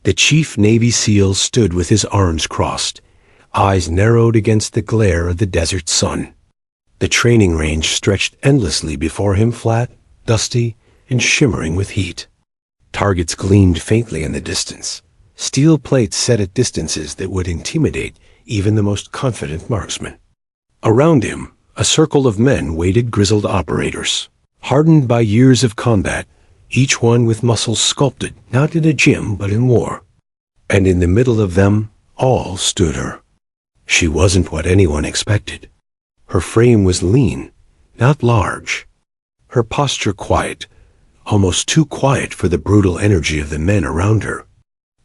The chief Navy SEAL stood with his arms crossed, eyes narrowed against the glare of the desert sun. The training range stretched endlessly before him, flat, dusty, and shimmering with heat. Targets gleamed faintly in the distance, steel plates set at distances that would intimidate even the most confident marksman. Around him, a circle of men waited, grizzled operators, hardened by years of combat, each one with muscles sculpted not in a gym but in war. And in the middle of them all stood her. She wasn't what anyone expected. Her frame was lean, not large. Her posture quiet, almost too quiet for the brutal energy of the men around her.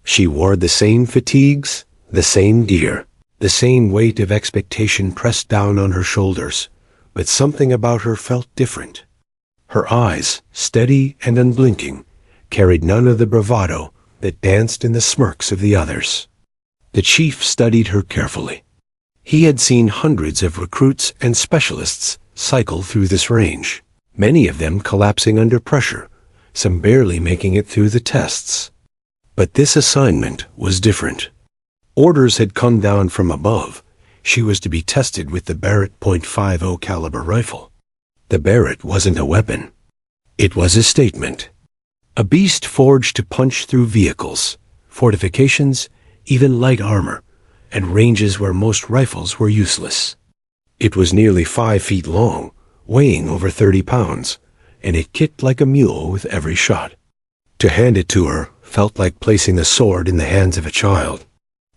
She wore the same fatigues, the same gear, the same weight of expectation pressed down on her shoulders, but something about her felt different. Her eyes, steady and unblinking, carried none of the bravado that danced in the smirks of the others. The chief studied her carefully. He had seen hundreds of recruits and specialists cycle through this range, many of them collapsing under pressure, some barely making it through the tests. But this assignment was different. Orders had come down from above. She was to be tested with the Barrett .50 caliber rifle. The Barrett wasn't a weapon. It was a statement. A beast forged to punch through vehicles, fortifications, even light armor, and ranges where most rifles were useless. It was nearly 5 feet long, weighing over 30 pounds, and it kicked like a mule with every shot. To hand it to her felt like placing a sword in the hands of a child.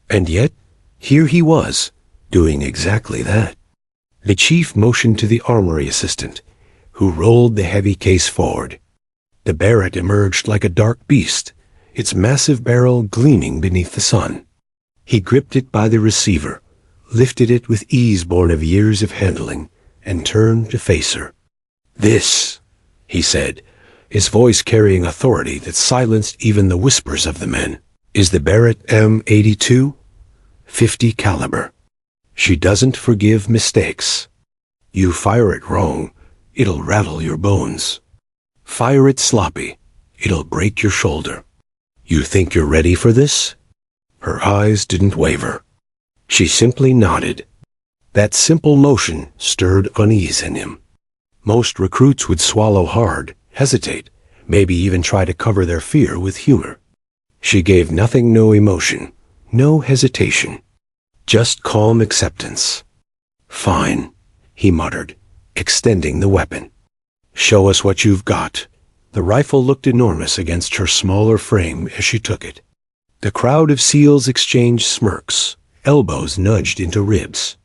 And yet, here he was, doing exactly that. The chief motioned to the armory assistant, who rolled the heavy case forward. The Barrett emerged like a dark beast, its massive barrel gleaming beneath the sun. He gripped it by the receiver, lifted it with ease born of years of handling, and turned to face her. "This," he said, his voice carrying authority that silenced even the whispers of the men, "is the Barrett M82, 50 caliber. She doesn't forgive mistakes. You fire it wrong, it'll rattle your bones. Fire it sloppy, it'll break your shoulder. You think you're ready for this?" Her eyes didn't waver. She simply nodded. That simple motion stirred unease in him. Most recruits would swallow hard, hesitate, maybe even try to cover their fear with humor. She gave nothing, no emotion, no hesitation, just calm acceptance. "Fine," he muttered, extending the weapon. "Show us what you've got." The rifle looked enormous against her smaller frame as she took it. The crowd of SEALs exchanged smirks, elbows nudged into ribs.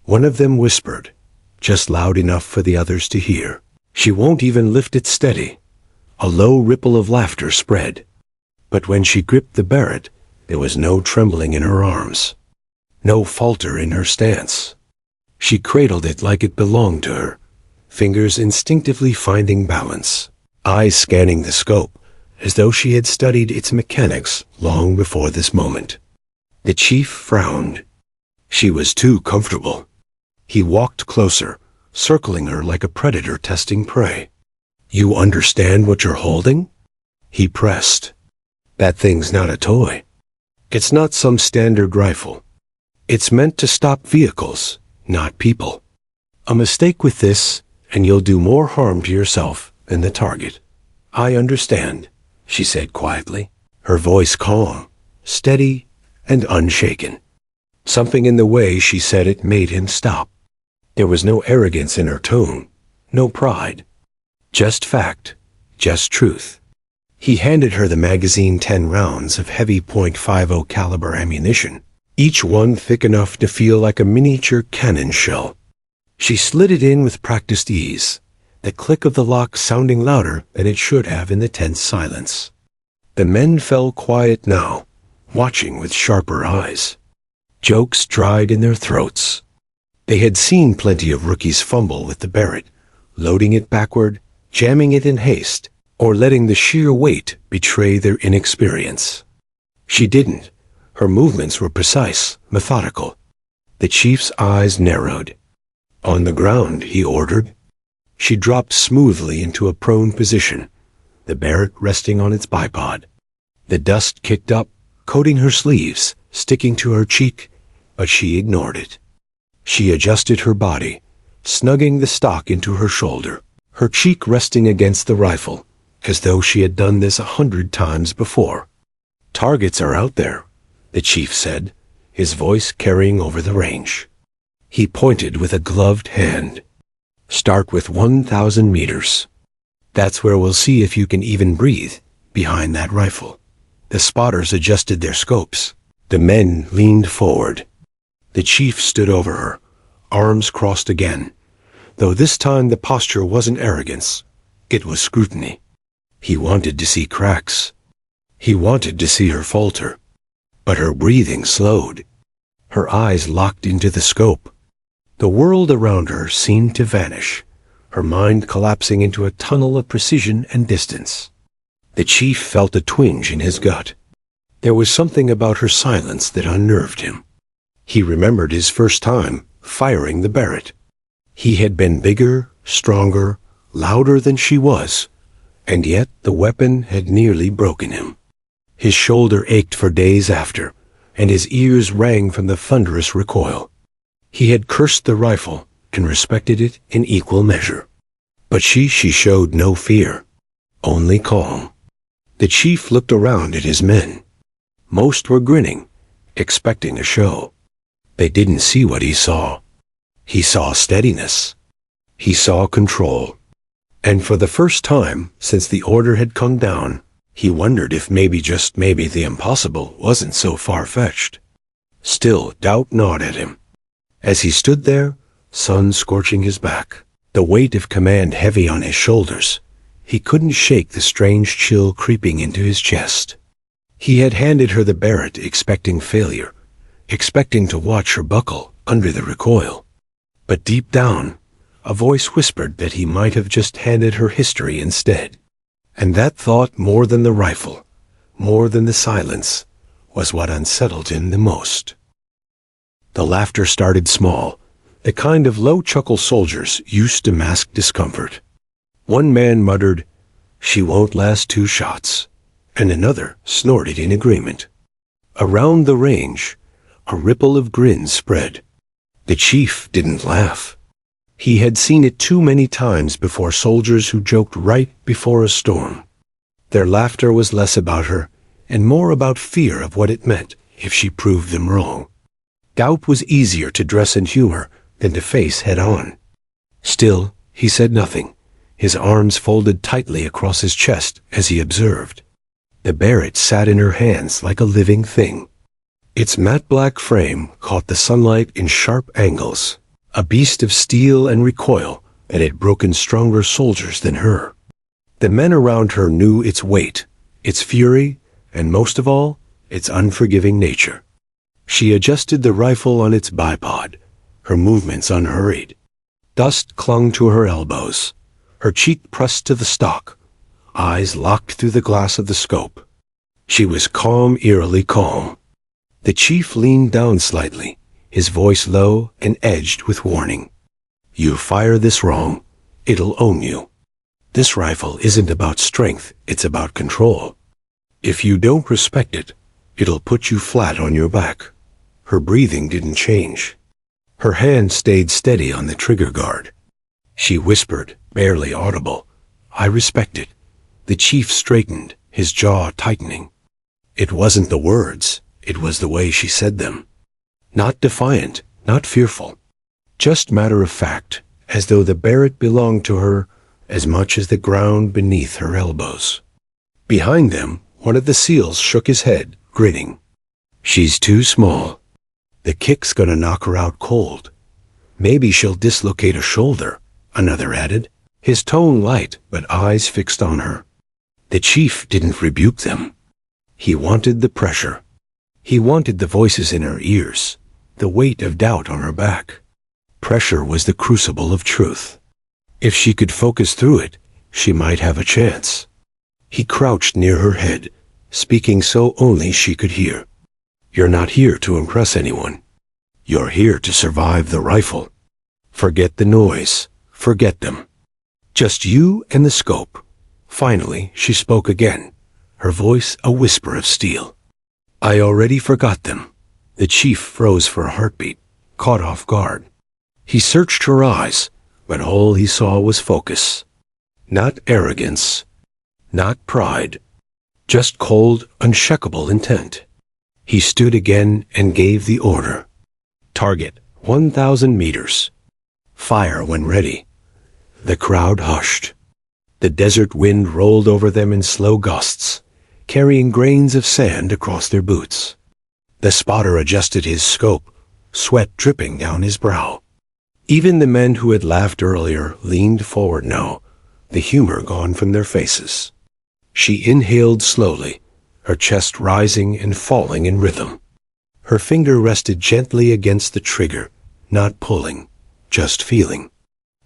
One of them whispered, just loud enough for the others to hear, "She won't even lift it steady." A low ripple of laughter spread. But when she gripped the Barrett, there was no trembling in her arms, no falter in her stance. She cradled it like it belonged to her, fingers instinctively finding balance, eyes scanning the scope, as though she had studied its mechanics long before this moment. The chief frowned. She was too comfortable. He walked closer, circling her like a predator testing prey. "You understand what you're holding?" He pressed. "That thing's not a toy. It's not some standard rifle. It's meant to stop vehicles, not people. A mistake with this, and you'll do more harm to yourself than the target." "I understand," she said quietly, her voice calm, steady, and unshaken. Something in the way she said it made him stop. There was no arrogance in her tone, no pride. Just fact, just truth. He handed her the magazine, 10 rounds of heavy .50 caliber ammunition, each one thick enough to feel like a miniature cannon shell. She slid it in with practiced ease, the click of the lock sounding louder than it should have in the tense silence. The men fell quiet now, watching with sharper eyes. Jokes dried in their throats. They had seen plenty of rookies fumble with the Barrett, loading it backward, jamming it in haste, or letting the sheer weight betray their inexperience. She didn't. Her movements were precise, methodical. The chief's eyes narrowed. "On the ground," he ordered. She dropped smoothly into a prone position, the Barrett resting on its bipod. The dust kicked up, coating her sleeves, sticking to her cheek, but she ignored it. She adjusted her body, snugging the stock into her shoulder, her cheek resting against the rifle, as though she had done this 100 times before. "Targets are out there," the chief said, his voice carrying over the range. He pointed with a gloved hand. "Start with 1,000 meters. That's where we'll see if you can even breathe, behind that rifle." The spotters adjusted their scopes. The men leaned forward. The chief stood over her, arms crossed again, though this time the posture wasn't arrogance, it was scrutiny. He wanted to see cracks. He wanted to see her falter. But her breathing slowed. Her eyes locked into the scope. The world around her seemed to vanish, her mind collapsing into a tunnel of precision and distance. The chief felt a twinge in his gut. There was something about her silence that unnerved him. He remembered his first time firing the Barrett. He had been bigger, stronger, louder than she was, and yet the weapon had nearly broken him. His shoulder ached for days after, and his ears rang from the thunderous recoil. He had cursed the rifle and respected it in equal measure. But she showed no fear, only calm. The chief looked around at his men. Most were grinning, expecting a show. They didn't see what he saw. He saw steadiness. He saw control. And for the first time since the order had come down, he wondered if maybe, just maybe, the impossible wasn't so far-fetched. Still, doubt gnawed at him. As he stood there, sun scorching his back, the weight of command heavy on his shoulders, he couldn't shake the strange chill creeping into his chest. He had handed her the Barrett expecting failure, expecting to watch her buckle under the recoil. But deep down, a voice whispered that he might have just handed her history instead. And that thought, more than the rifle, more than the silence, was what unsettled him the most. The laughter started small, the kind of low chuckle soldiers used to mask discomfort. One man muttered, "She won't last 2 shots," and another snorted in agreement. Around the range, a ripple of grins spread. The chief didn't laugh. He had seen it too many times before, soldiers who joked right before a storm. Their laughter was less about her and more about fear of what it meant if she proved them wrong. Doubt was easier to dress in humor than to face head-on. Still, he said nothing, his arms folded tightly across his chest as he observed. The Barrett sat in her hands like a living thing. Its matte black frame caught the sunlight in sharp angles, a beast of steel and recoil that had broken stronger soldiers than her. The men around her knew its weight, its fury, and most of all, its unforgiving nature. She adjusted the rifle on its bipod, her movements unhurried. Dust clung to her elbows, her cheek pressed to the stock, eyes locked through the glass of the scope. She was calm, eerily calm. The chief leaned down slightly, his voice low and edged with warning. "You fire this wrong, it'll own you. This rifle isn't about strength, it's about control. If you don't respect it, it'll put you flat on your back." Her breathing didn't change. Her hand stayed steady on the trigger guard. She whispered, barely audible, "I respect it." The chief straightened, his jaw tightening. It wasn't the words, it was the way she said them. Not defiant, not fearful. Just matter of fact, as though the Barrett belonged to her as much as the ground beneath her elbows. Behind them, one of the SEALs shook his head, grinning. "She's too small. The kick's gonna knock her out cold. Maybe she'll dislocate a shoulder," another added, his tone light but eyes fixed on her. The chief didn't rebuke them. He wanted the pressure. He wanted the voices in her ears, the weight of doubt on her back. Pressure was the crucible of truth. If she could focus through it, she might have a chance. He crouched near her head, speaking so only she could hear. "You're not here to impress anyone. You're here to survive the rifle. Forget the noise. Forget them. Just you and the scope." Finally, she spoke again, her voice a whisper of steel. I already forgot them. The chief froze for a heartbeat, caught off guard. He searched her eyes, but all he saw was focus. Not arrogance, not pride, just cold, unshakable intent. He stood again and gave the order. Target 1,000 meters. Fire when ready. The crowd hushed. The desert wind rolled over them in slow gusts, carrying grains of sand across their boots. The spotter adjusted his scope, sweat dripping down his brow. Even the men who had laughed earlier leaned forward now, the humor gone from their faces. She inhaled slowly, her chest rising and falling in rhythm. Her finger rested gently against the trigger, not pulling, just feeling.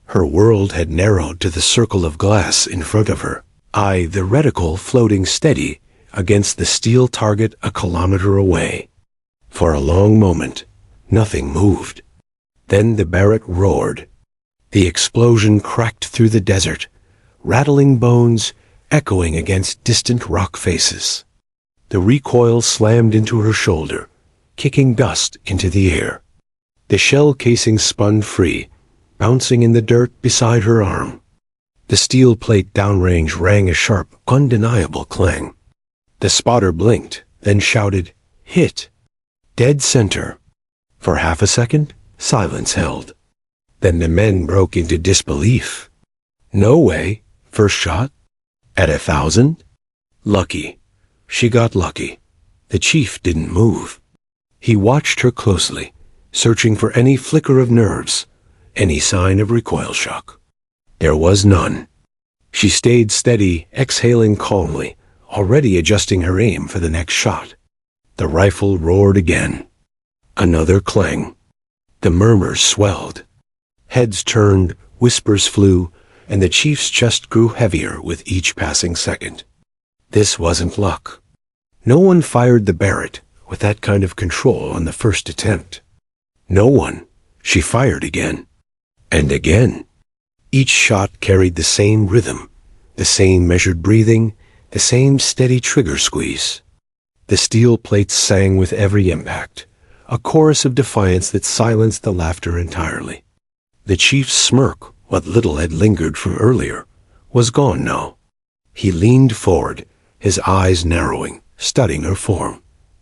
Her world had narrowed to the circle of glass in front of her, the reticle floating steady against the steel target a kilometer away. For a long moment, nothing moved. Then the Barrett roared. The explosion cracked through the desert, rattling bones, echoing against distant rock faces. The recoil slammed into her shoulder, kicking dust into the air. The shell casing spun free, bouncing in the dirt beside her arm. The steel plate downrange rang a sharp, undeniable clang. The spotter blinked, then shouted, "Hit!" Dead center. For half a second, silence held. Then the men broke into disbelief. No way. First shot? At 1,000? Lucky. She got lucky. The chief didn't move. He watched her closely, searching for any flicker of nerves, any sign of recoil shock. There was none. She stayed steady, exhaling calmly, already adjusting her aim for the next shot. The rifle roared again. Another clang. The murmurs swelled. Heads turned, whispers flew, and the chief's chest grew heavier with each passing second. This wasn't luck. No one fired the Barrett with that kind of control on the first attempt. No one. She fired again. And again. Each shot carried the same rhythm, the same measured breathing, the same steady trigger squeeze. The steel plates sang with every impact, a chorus of defiance that silenced the laughter entirely. The chief's smirk, what little had lingered from earlier, was gone now. He leaned forward, his eyes narrowing, studying her form.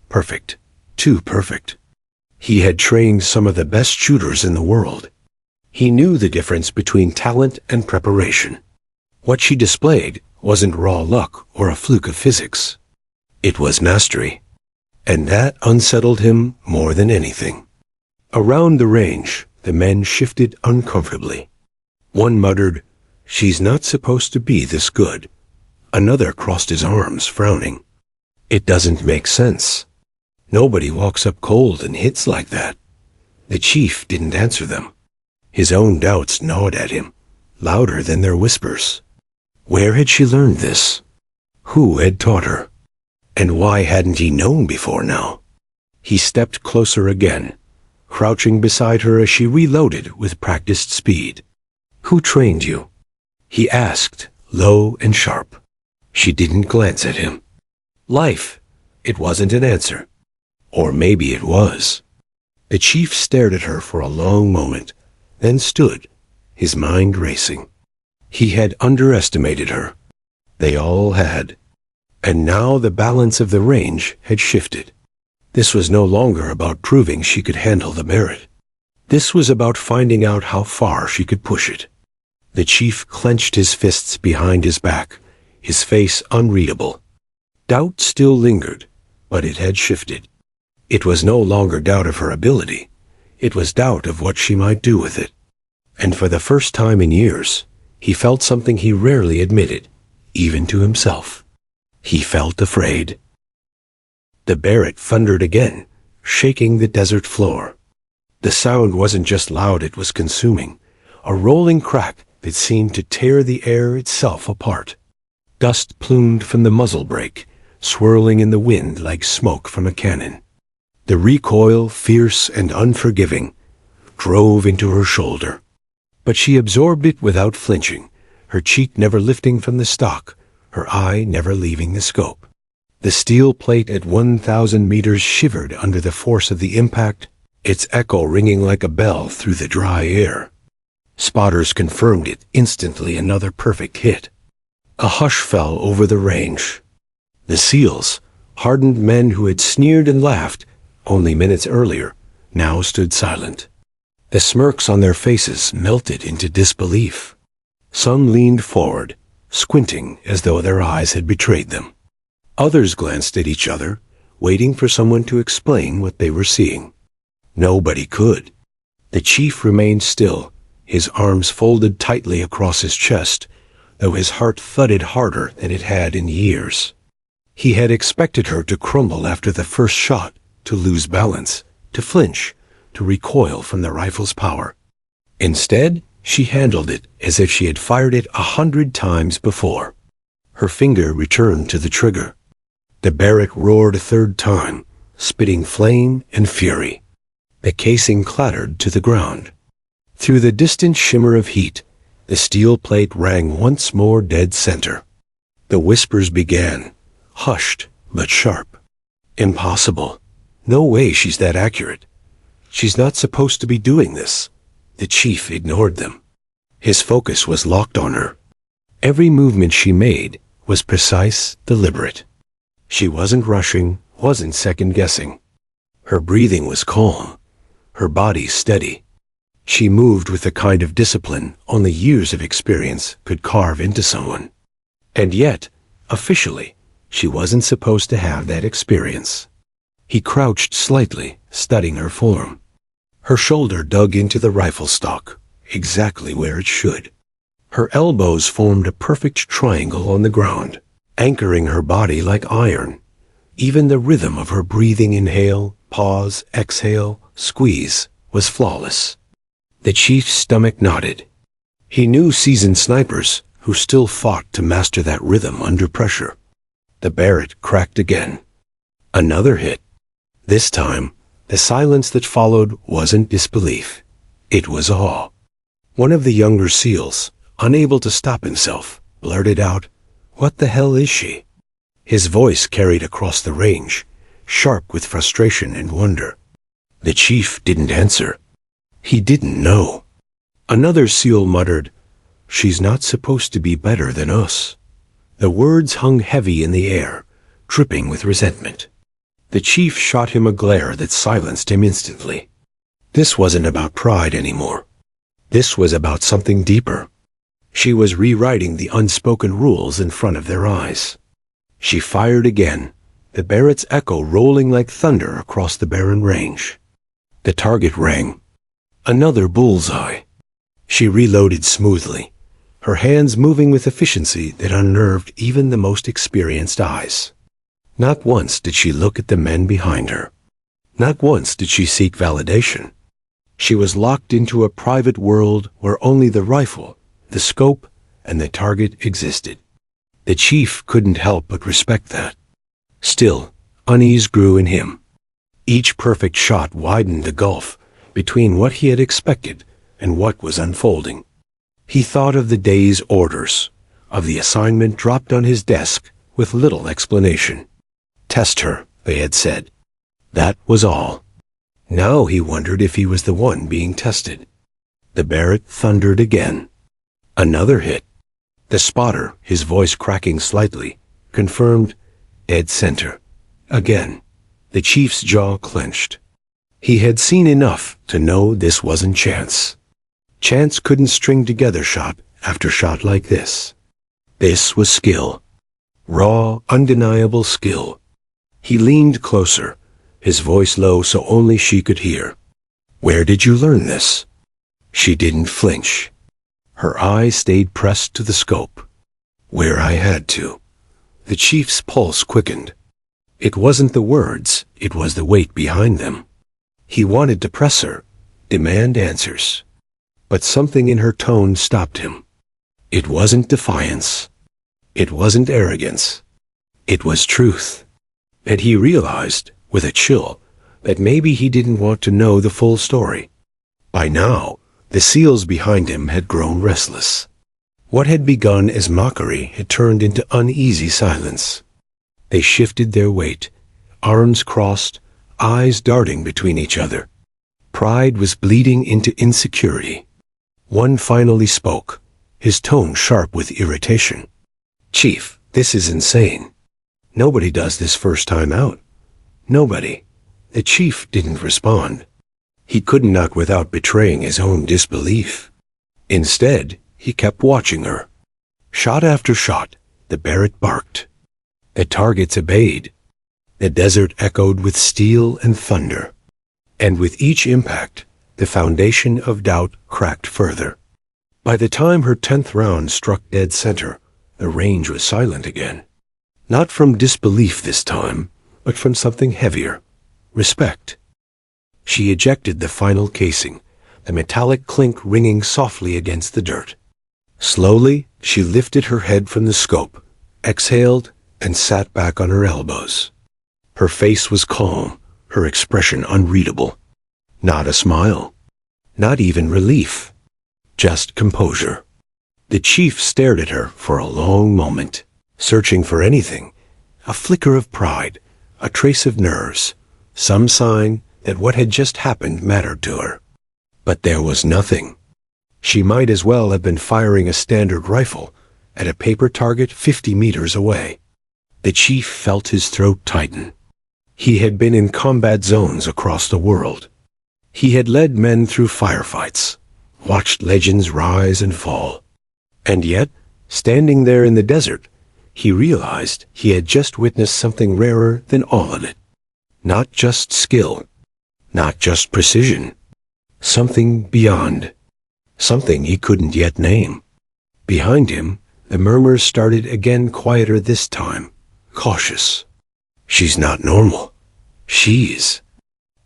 Perfect. Too perfect. He had trained some of the best shooters in the world. He knew the difference between talent and preparation. What she displayed wasn't raw luck or a fluke of physics. It was mastery. And that unsettled him more than anything. Around the range, the men shifted uncomfortably. One muttered, "She's not supposed to be this good." Another crossed his arms, frowning. "It doesn't make sense. Nobody walks up cold and hits like that." The chief didn't answer them. His own doubts gnawed at him, louder than their whispers. Where had she learned this? Who had taught her? And why hadn't he known before now? He stepped closer again, crouching beside her as she reloaded with practiced speed. "Who trained you?" he asked, low and sharp. She didn't glance at him. Life. It wasn't an answer. Or maybe it was. The chief stared at her for a long moment, then stood, his mind racing. He had underestimated her. They all had. And now the balance of the range had shifted. This was no longer about proving she could handle the Barrett. This was about finding out how far she could push it. The chief clenched his fists behind his back, his face unreadable. Doubt still lingered, but it had shifted. It was no longer doubt of her ability. It was doubt of what she might do with it. And for the first time in years, he felt something he rarely admitted, even to himself. He felt afraid. The Barrett thundered again, shaking the desert floor. The sound wasn't just loud, it was consuming, a rolling crack that seemed to tear the air itself apart. Dust plumed from the muzzle brake, swirling in the wind like smoke from a cannon. The recoil, fierce and unforgiving, drove into her shoulder. But she absorbed it without flinching, her cheek never lifting from the stock, her eye never leaving the scope. The steel plate at 1,000 meters shivered under the force of the impact, its echo ringing like a bell through the dry air. Spotters confirmed it instantly, another perfect hit. A hush fell over the range. The SEALs, hardened men who had sneered and laughed only minutes earlier, now stood silent. The smirks on their faces melted into disbelief. Some leaned forward, squinting as though their eyes had betrayed them. Others glanced at each other, waiting for someone to explain what they were seeing. Nobody could. The chief remained still, his arms folded tightly across his chest, though his heart thudded harder than it had in years. He had expected her to crumble after the first shot, to lose balance, to flinch, to recoil from the rifle's power. Instead, she handled it as if she had fired it 100 times before. Her finger returned to the trigger. The Barrett roared a third time, spitting flame and fury. The casing clattered to the ground. Through the distant shimmer of heat, the steel plate rang once more dead center. The whispers began, hushed but sharp. Impossible. No way she's that accurate. She's not supposed to be doing this. The chief ignored them. His focus was locked on her. Every movement she made was precise, deliberate. She wasn't rushing, wasn't second-guessing. Her breathing was calm, her body steady. She moved with the kind of discipline only years of experience could carve into someone. And yet, officially, she wasn't supposed to have that experience. He crouched slightly, studying her form. Her shoulder dug into the rifle stock, exactly where it should. Her elbows formed a perfect triangle on the ground, anchoring her body like iron. Even the rhythm of her breathing, inhale, pause, exhale, squeeze, was flawless. The chief's stomach knotted. He knew seasoned snipers who still fought to master that rhythm under pressure. The Barrett cracked again. Another hit. This time, the silence that followed wasn't disbelief. It was awe. One of the younger SEALs, unable to stop himself, blurted out, "What the hell is she?" His voice carried across the range, sharp with frustration and wonder. The chief didn't answer. He didn't know. Another SEAL muttered, "She's not supposed to be better than us." The words hung heavy in the air, dripping with resentment. The chief shot him a glare that silenced him instantly. This wasn't about pride anymore. This was about something deeper. She was rewriting the unspoken rules in front of their eyes. She fired again, the Barrett's echo rolling like thunder across the barren range. The target rang. Another bullseye. She reloaded smoothly, her hands moving with efficiency that unnerved even the most experienced eyes. Not once did she look at the men behind her. Not once did she seek validation. She was locked into a private world where only the rifle, the scope, and the target existed. The chief couldn't help but respect that. Still, unease grew in him. Each perfect shot widened the gulf between what he had expected and what was unfolding. He thought of the day's orders, of the assignment dropped on his desk with little explanation. Test her, they had said. That was all. Now he wondered if he was the one being tested. The Barrett thundered again. Another hit. The spotter, his voice cracking slightly, confirmed, dead center. Again, the chief's jaw clenched. He had seen enough to know this wasn't chance. Chance couldn't string together shot after shot like this. This was skill. Raw, undeniable skill. He leaned closer, his voice low so only she could hear. "Where did you learn this?" She didn't flinch. Her eyes stayed pressed to the scope. "Where I had to." The chief's pulse quickened. It wasn't the words, it was the weight behind them. He wanted to press her, demand answers. But something in her tone stopped him. It wasn't defiance. It wasn't arrogance. It was truth. And he realized, with a chill, that maybe he didn't want to know the full story. By now, the SEALs behind him had grown restless. What had begun as mockery had turned into uneasy silence. They shifted their weight, arms crossed, eyes darting between each other. Pride was bleeding into insecurity. One finally spoke, his tone sharp with irritation. "Chief, this is insane. Nobody does this first time out. Nobody." The chief didn't respond. He couldn't knock without betraying his own disbelief. Instead, he kept watching her. Shot after shot, the Barrett barked. The targets obeyed. The desert echoed with steel and thunder. And with each impact, the foundation of doubt cracked further. By the time her 10th round struck dead center, the range was silent again. Not from disbelief this time, but from something heavier. Respect. She ejected the final casing, the metallic clink ringing softly against the dirt. Slowly, she lifted her head from the scope, exhaled, and sat back on her elbows. Her face was calm, her expression unreadable. Not a smile. Not even relief. Just composure. The chief stared at her for a long moment, searching for anything, a flicker of pride, a trace of nerves, some sign that what had just happened mattered to her. But there was nothing. She might as well have been firing a standard rifle at a paper target 50 meters away. The chief felt his throat tighten. He had been in combat zones across the world. He had led men through firefights, watched legends rise and fall. And yet, standing there in the desert, he realized he had just witnessed something rarer than all of it. Not just skill, not just precision, something beyond, something he couldn't yet name. Behind him, the murmurs started again, quieter this time, cautious. "She's not normal. She's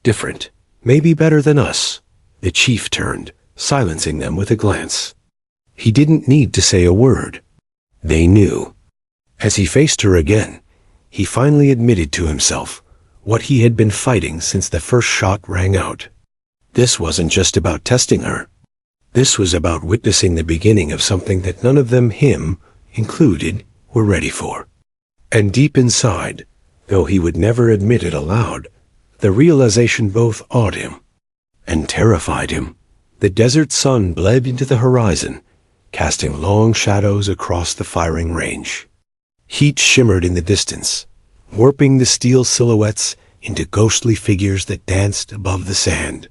different, maybe better than us." The chief turned, silencing them with a glance. He didn't need to say a word. They knew. As he faced her again, he finally admitted to himself what he had been fighting since the first shot rang out. This wasn't just about testing her. This was about witnessing the beginning of something that none of them, him included, were ready for. And deep inside, though he would never admit it aloud, the realization both awed him and terrified him. The desert sun bled into the horizon, casting long shadows across the firing range. Heat shimmered in the distance, warping the steel silhouettes into ghostly figures that danced above the sand.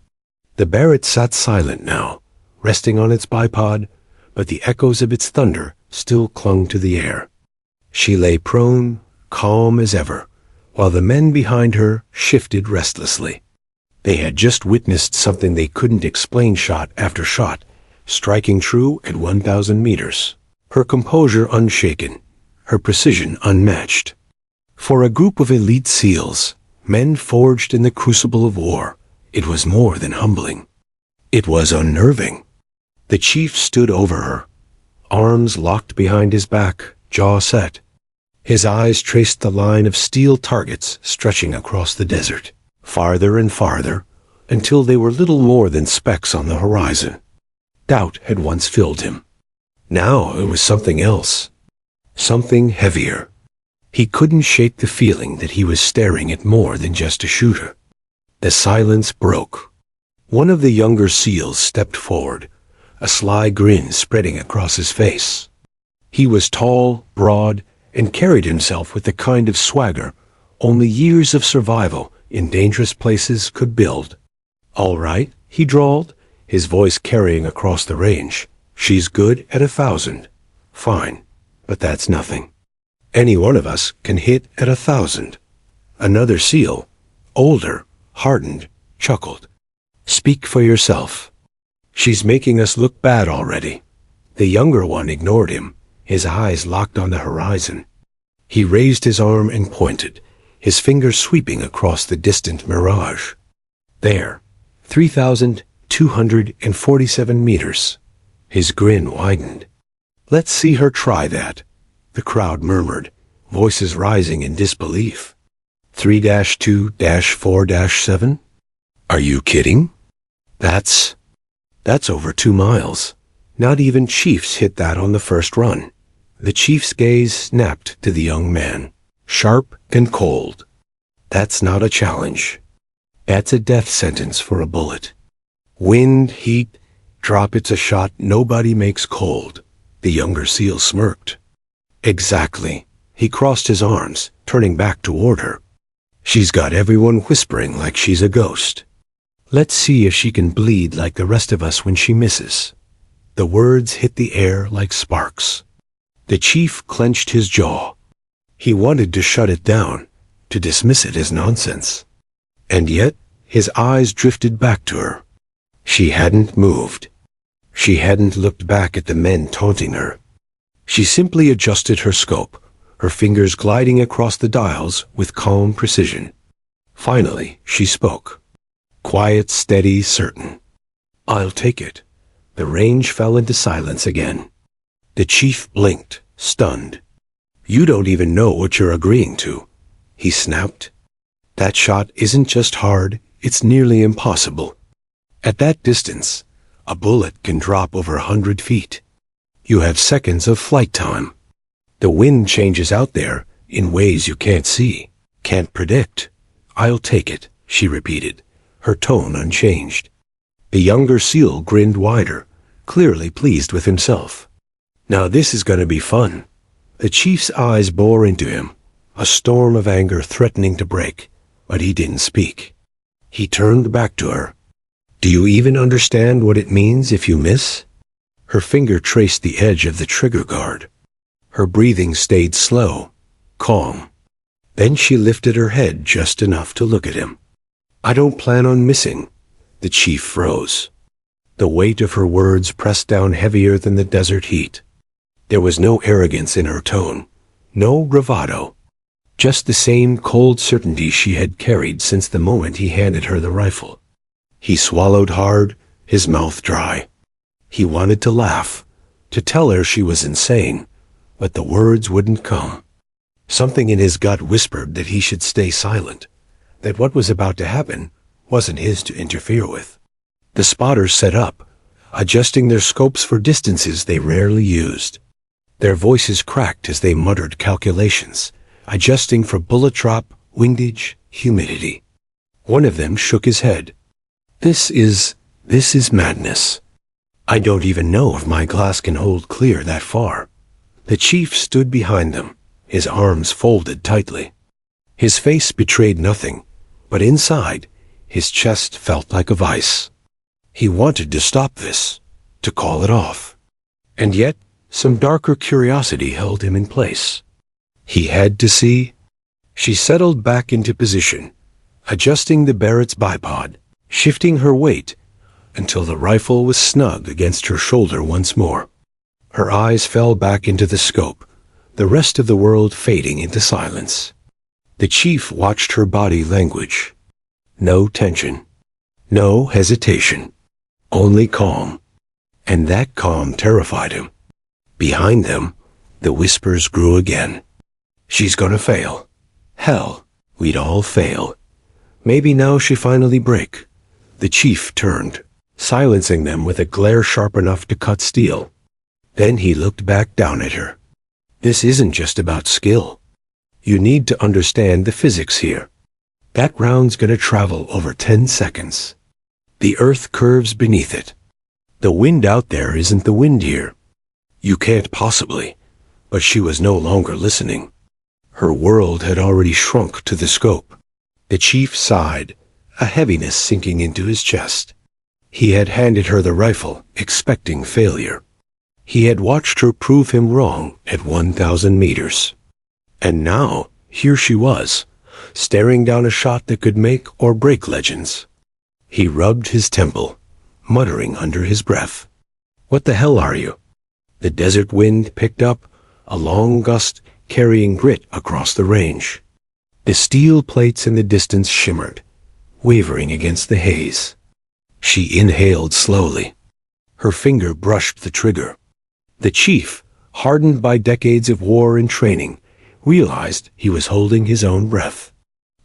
The Barrett sat silent now, resting on its bipod, but the echoes of its thunder still clung to the air. She lay prone, calm as ever, while the men behind her shifted restlessly. They had just witnessed something they couldn't explain, shot after shot, striking true at 1,000 meters. Her composure unshaken, her precision unmatched. For a group of elite SEALs, men forged in the crucible of war, it was more than humbling. It was unnerving. The chief stood over her, arms locked behind his back, jaw set. His eyes traced the line of steel targets stretching across the desert, farther and farther, until they were little more than specks on the horizon. Doubt had once filled him. Now it was something else, something heavier. He couldn't shake the feeling that he was staring at more than just a shooter. The silence broke. One of the younger SEALs stepped forward, a sly grin spreading across his face. He was tall, broad, and carried himself with the kind of swagger only years of survival in dangerous places could build. "All right," he drawled, his voice carrying across the range. "She's good at 1,000. Fine, but that's nothing. Any one of us can hit at 1,000. Another SEAL, older, hardened, chuckled. "Speak for yourself. She's making us look bad already." The younger one ignored him, his eyes locked on the horizon. He raised his arm and pointed, his fingers sweeping across the distant mirage. There, 3,247 meters. His grin widened. "Let's see her try that," the crowd murmured, voices rising in disbelief. 3-2-4-7? Are you kidding? That's over 2 miles. Not even chiefs hit that on the first run. The chief's gaze snapped to the young man. Sharp and cold. That's not a challenge. That's a death sentence for a bullet. Wind, heat, drop, it's a shot nobody makes cold. The younger seal smirked. Exactly. He crossed his arms, turning back toward her. She's got everyone whispering like she's a ghost. Let's see if she can bleed like the rest of us when she misses. The words hit the air like sparks. The chief clenched his jaw. He wanted to shut it down, to dismiss it as nonsense. And yet, his eyes drifted back to her. She hadn't moved. She hadn't looked back at the men taunting her. She simply adjusted her scope, her fingers gliding across the dials with calm precision. Finally, she spoke. Quiet, steady, certain. I'll take it. The range fell into silence again. The chief blinked, stunned. You don't even know what you're agreeing to, he snapped. That shot isn't just hard, it's nearly impossible. At that distance, a bullet can drop over 100 feet. You have seconds of flight time. The wind changes out there in ways you can't see, can't predict. I'll take it, she repeated, her tone unchanged. The younger seal grinned wider, clearly pleased with himself. Now this is going to be fun. The chief's eyes bore into him, a storm of anger threatening to break, but he didn't speak. He turned back to her. Do you even understand what it means if you miss? Her finger traced the edge of the trigger guard. Her breathing stayed slow, calm. Then she lifted her head just enough to look at him. I don't plan on missing. The chief froze. The weight of her words pressed down heavier than the desert heat. There was no arrogance in her tone, no bravado, just the same cold certainty she had carried since the moment he handed her the rifle. He swallowed hard, his mouth dry. He wanted to laugh, to tell her she was insane, but the words wouldn't come. Something in his gut whispered that he should stay silent, that what was about to happen wasn't his to interfere with. The spotters set up, adjusting their scopes for distances they rarely used. Their voices cracked as they muttered calculations, adjusting for bullet drop, windage, humidity. One of them shook his head. This is madness. I don't even know if my glass can hold clear that far. The chief stood behind them, his arms folded tightly. His face betrayed nothing, but inside, his chest felt like a vice. He wanted to stop this, to call it off. And yet, some darker curiosity held him in place. He had to see. She settled back into position, adjusting the Barrett's bipod, shifting her weight until the rifle was snug against her shoulder once more. Her eyes fell back into the scope, the rest of the world fading into silence. The chief watched her body language. No tension, no hesitation, only calm. And that calm terrified him. Behind them, the whispers grew again. She's gonna fail. Hell, we'd all fail. Maybe now she finally break. The chief turned, silencing them with a glare sharp enough to cut steel. Then he looked back down at her. This isn't just about skill. You need to understand the physics here. That round's gonna travel over 10 seconds. The earth curves beneath it. The wind out there isn't the wind here. You can't possibly. But she was no longer listening. Her world had already shrunk to the scope. The chief sighed, a heaviness sinking into his chest. He had handed her the rifle, expecting failure. He had watched her prove him wrong at 1,000 meters. And now, here she was, staring down a shot that could make or break legends. He rubbed his temple, muttering under his breath. What the hell are you? The desert wind picked up, a long gust carrying grit across the range. The steel plates in the distance shimmered, wavering against the haze. She inhaled slowly. Her finger brushed the trigger. The chief, hardened by decades of war and training, realized he was holding his own breath.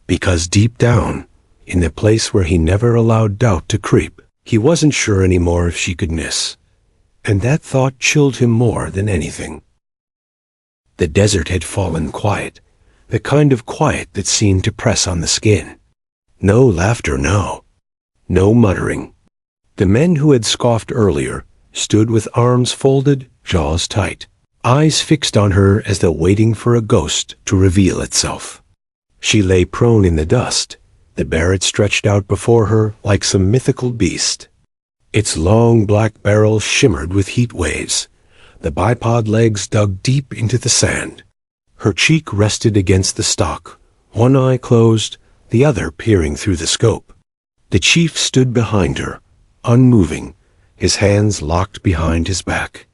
Because deep down, in the place where he never allowed doubt to creep, he wasn't sure anymore if she could miss. And that thought chilled him more than anything. The desert had fallen quiet, the kind of quiet that seemed to press on the skin. No laughter, no. No muttering. The men who had scoffed earlier stood with arms folded, jaws tight, eyes fixed on her as though waiting for a ghost to reveal itself. She lay prone in the dust, the Barrett stretched out before her like some mythical beast. Its long black barrel shimmered with heat waves, the bipod legs dug deep into the sand. Her cheek rested against the stock, one eye closed, the other peering through the scope. The chief stood behind her, unmoving, his hands locked behind his back.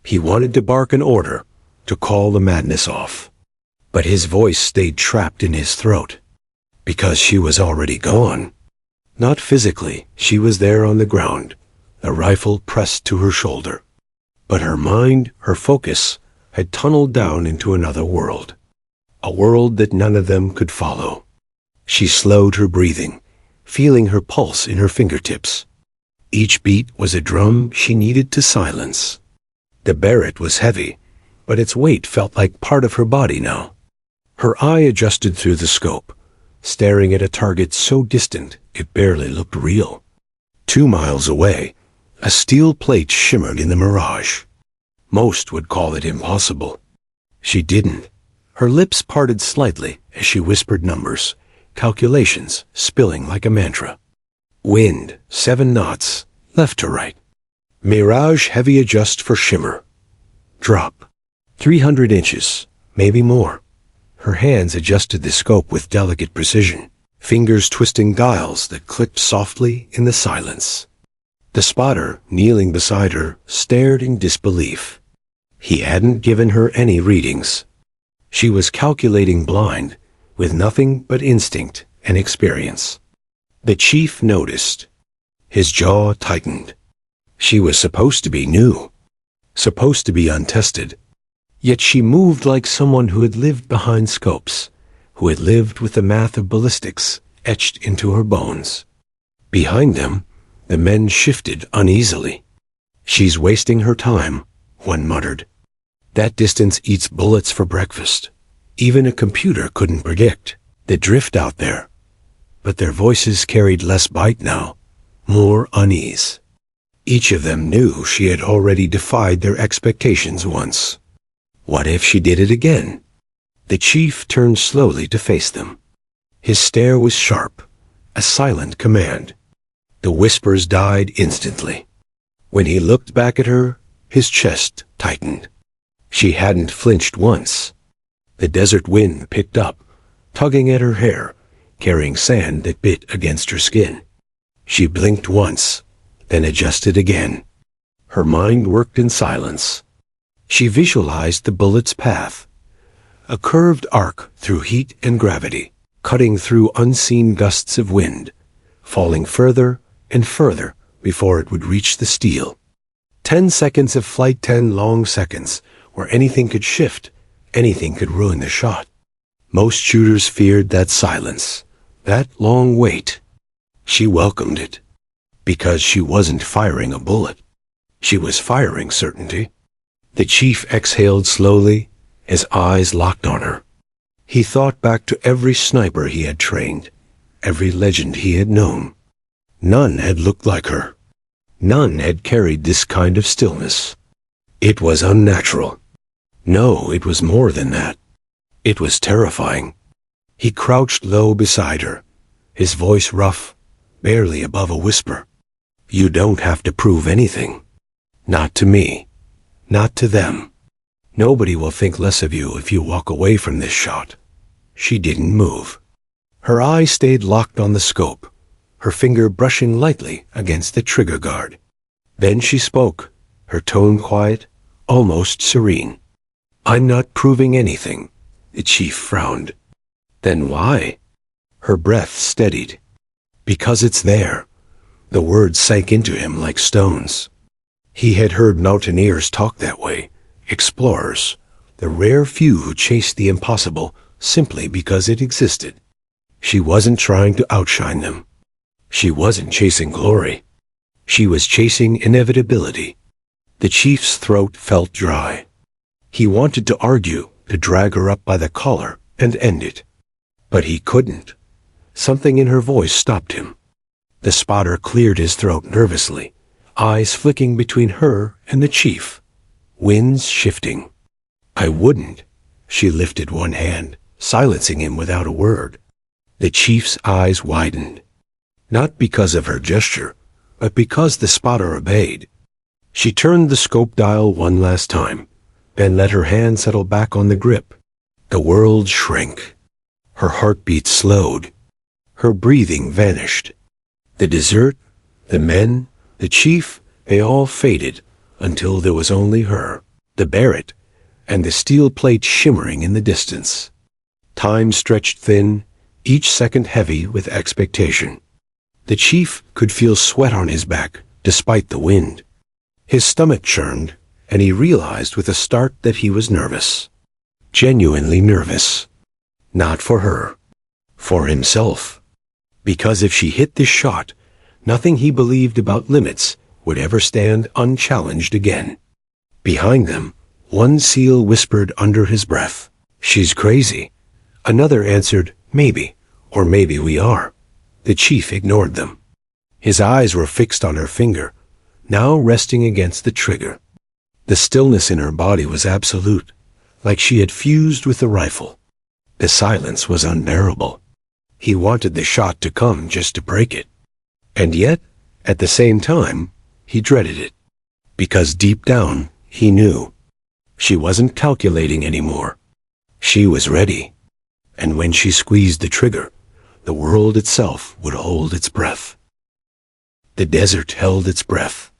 He wanted to bark an order, to call the madness off. But his voice stayed trapped in his throat. Because she was already gone. Not physically, she was there on the ground, a rifle pressed to her shoulder. But her mind, her focus, had tunneled down into another world. A world that none of them could follow. She slowed her breathing, feeling her pulse in her fingertips. Each beat was a drum she needed to silence. The Barrett was heavy, but its weight felt like part of her body now. Her eye adjusted through the scope, staring at a target so distant it barely looked real. 2 miles away, a steel plate shimmered in the mirage. Most would call it impossible. She didn't. Her lips parted slightly as she whispered numbers, calculations spilling like a mantra. Wind, 7 knots, left to right. Mirage heavy adjust for shimmer. Drop. 300 inches, maybe more. Her hands adjusted the scope with delicate precision, fingers twisting dials that clicked softly in the silence. The spotter, kneeling beside her, stared in disbelief. He hadn't given her any readings. She was calculating blind, with nothing but instinct and experience. The chief noticed. His jaw tightened. She was supposed to be new, supposed to be untested. Yet she moved like someone who had lived behind scopes, who had lived with the math of ballistics etched into her bones. Behind them, the men shifted uneasily. She's wasting her time, one muttered. That distance eats bullets for breakfast. Even a computer couldn't predict the drift out there. But their voices carried less bite now, more unease. Each of them knew she had already defied their expectations once. What if she did it again? The chief turned slowly to face them. His stare was sharp, a silent command. The whispers died instantly. When he looked back at her, his chest tightened. She hadn't flinched once. The desert wind picked up, tugging at her hair, carrying sand that bit against her skin. She blinked once, then adjusted again. Her mind worked in silence. She visualized the bullet's path, a curved arc through heat and gravity, cutting through unseen gusts of wind, falling further and further before it would reach the steel. 10 seconds of flight, 10 long seconds, where anything could shift, anything could ruin the shot. Most shooters feared that silence, that long wait. She welcomed it, because she wasn't firing a bullet. She was firing certainty. The chief exhaled slowly, his eyes locked on her. He thought back to every sniper he had trained, every legend he had known. None had looked like her. None had carried this kind of stillness. It was unnatural. No, it was more than that. It was terrifying. He crouched low beside her, his voice rough, barely above a whisper. You don't have to prove anything. Not to me. Not to them. Nobody will think less of you if you walk away from this shot. She didn't move. Her eye stayed locked on the scope, her finger brushing lightly against the trigger guard. Then she spoke, her tone quiet, almost serene. I'm not proving anything. The chief frowned. Then why? Her breath steadied. Because it's there. The words sank into him like stones. He had heard mountaineers talk that way, explorers, the rare few who chased the impossible simply because it existed. She wasn't trying to outshine them. She wasn't chasing glory. She was chasing inevitability. The chief's throat felt dry. He wanted to argue, to drag her up by the collar, and end it. But he couldn't. Something in her voice stopped him. The spotter cleared his throat nervously, eyes flicking between her and the chief, winds shifting. I wouldn't. She lifted one hand, silencing him without a word. The chief's eyes widened. Not because of her gesture, but because the spotter obeyed. She turned the scope dial one last time, then let her hand settle back on the grip. The world shrank. Her heartbeat slowed. Her breathing vanished. The dessert, the men, the chief, they all faded until there was only her, the Barrett, and the steel plate shimmering in the distance. Time stretched thin, each second heavy with expectation. The chief could feel sweat on his back despite the wind. His stomach churned, and he realized with a start that he was nervous. Genuinely nervous. Not for her. For himself. Because if she hit this shot, nothing he believed about limits would ever stand unchallenged again. Behind them, one SEAL whispered under his breath, "She's crazy." Another answered, "Maybe, or maybe we are." The chief ignored them. His eyes were fixed on her finger, now resting against the trigger. The stillness in her body was absolute, like she had fused with the rifle. The silence was unbearable. He wanted the shot to come just to break it. And yet, at the same time, he dreaded it. Because deep down, he knew. She wasn't calculating anymore. She was ready. And when she squeezed the trigger, the world itself would hold its breath. The desert held its breath.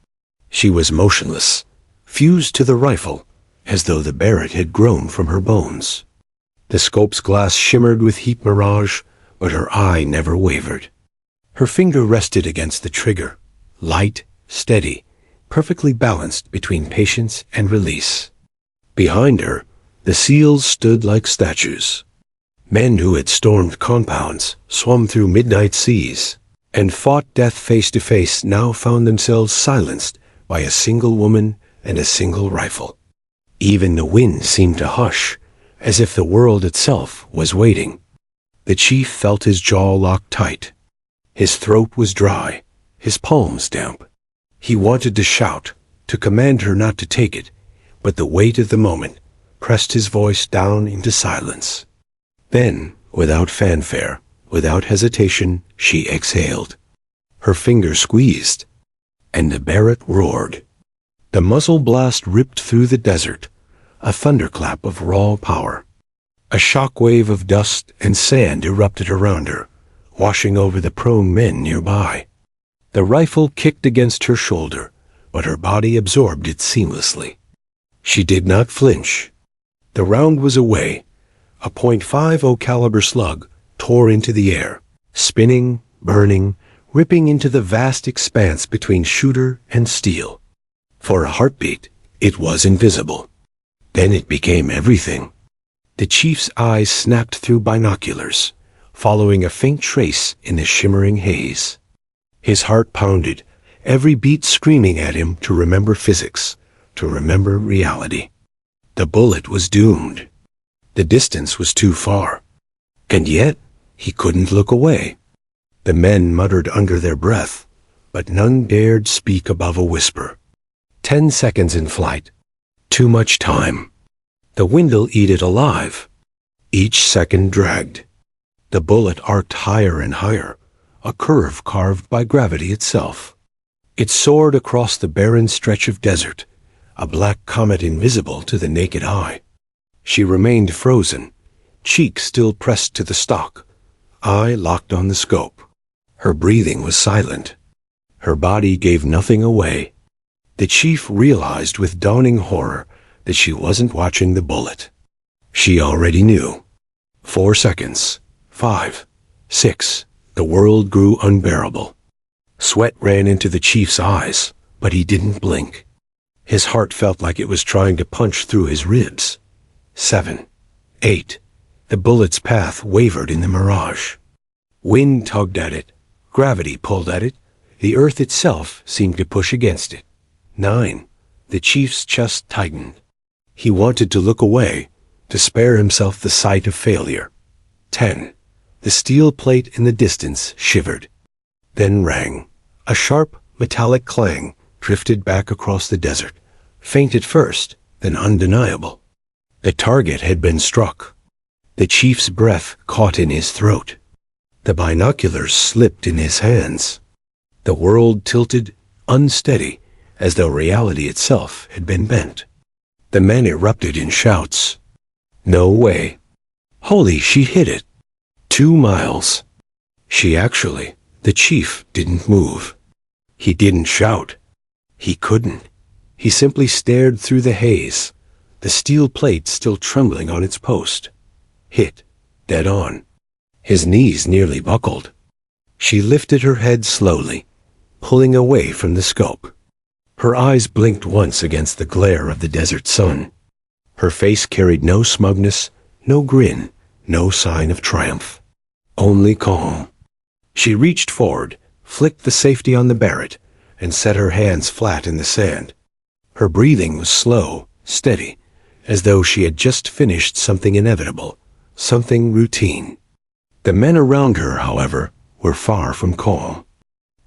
She was motionless, fused to the rifle, as though the Barrett had grown from her bones. The scope's glass shimmered with heat mirage, but her eye never wavered. Her finger rested against the trigger, light, steady, perfectly balanced between patience and release. Behind her, the SEALs stood like statues. Men who had stormed compounds, swum through midnight seas, and fought death face to face now found themselves silenced by a single woman and a single rifle. Even the wind seemed to hush, as if the world itself was waiting. The chief felt his jaw locked tight. His throat was dry, his palms damp. He wanted to shout, to command her not to take it, but the weight of the moment pressed his voice down into silence. Then, without fanfare, without hesitation, she exhaled. Her fingers squeezed, and the Barrett roared. The muzzle blast ripped through the desert, a thunderclap of raw power. A shock wave of dust and sand erupted around her, washing over the prone men nearby. The rifle kicked against her shoulder, but her body absorbed it seamlessly. She did not flinch. The round was away. A .50 caliber slug tore into the air, spinning, burning, ripping into the vast expanse between shooter and steel. For a heartbeat, it was invisible. Then it became everything. The chief's eyes snapped through binoculars, following a faint trace in the shimmering haze. His heart pounded, every beat screaming at him to remember physics, to remember reality. The bullet was doomed. The distance was too far. And yet, he couldn't look away. The men muttered under their breath, but none dared speak above a whisper. 10 seconds in flight. Too much time. The wind'll eat it alive. Each second dragged. The bullet arced higher and higher, a curve carved by gravity itself. It soared across the barren stretch of desert, a black comet invisible to the naked eye. She remained frozen, cheek still pressed to the stock, eye locked on the scope. Her breathing was silent. Her body gave nothing away. The chief realized with dawning horror that she wasn't watching the bullet. She already knew. 4 seconds. 5. 6. The world grew unbearable. Sweat ran into the chief's eyes, but he didn't blink. His heart felt like it was trying to punch through his ribs. 7. 8. The bullet's path wavered in the mirage. Wind tugged at it. Gravity pulled at it. The earth itself seemed to push against it. 9. The chief's chest tightened. He wanted to look away, to spare himself the sight of failure. 10. The steel plate in the distance shivered, then rang. A sharp, metallic clang drifted back across the desert, faint at first, then undeniable. The target had been struck. The chief's breath caught in his throat. The binoculars slipped in his hands. The world tilted, unsteady, as though reality itself had been bent. The men erupted in shouts. No way. Holy, she hit it. 2 miles. The chief didn't move. He didn't shout. He couldn't. He simply stared through the haze, the steel plate still trembling on its post. Hit, dead on. His knees nearly buckled. She lifted her head slowly, pulling away from the scope. Her eyes blinked once against the glare of the desert sun. Her face carried no smugness, no grin, no sign of triumph. Only calm. She reached forward, flicked the safety on the Barrett, and set her hands flat in the sand. Her breathing was slow, steady, as though she had just finished something inevitable, something routine. The men around her, however, were far from calm.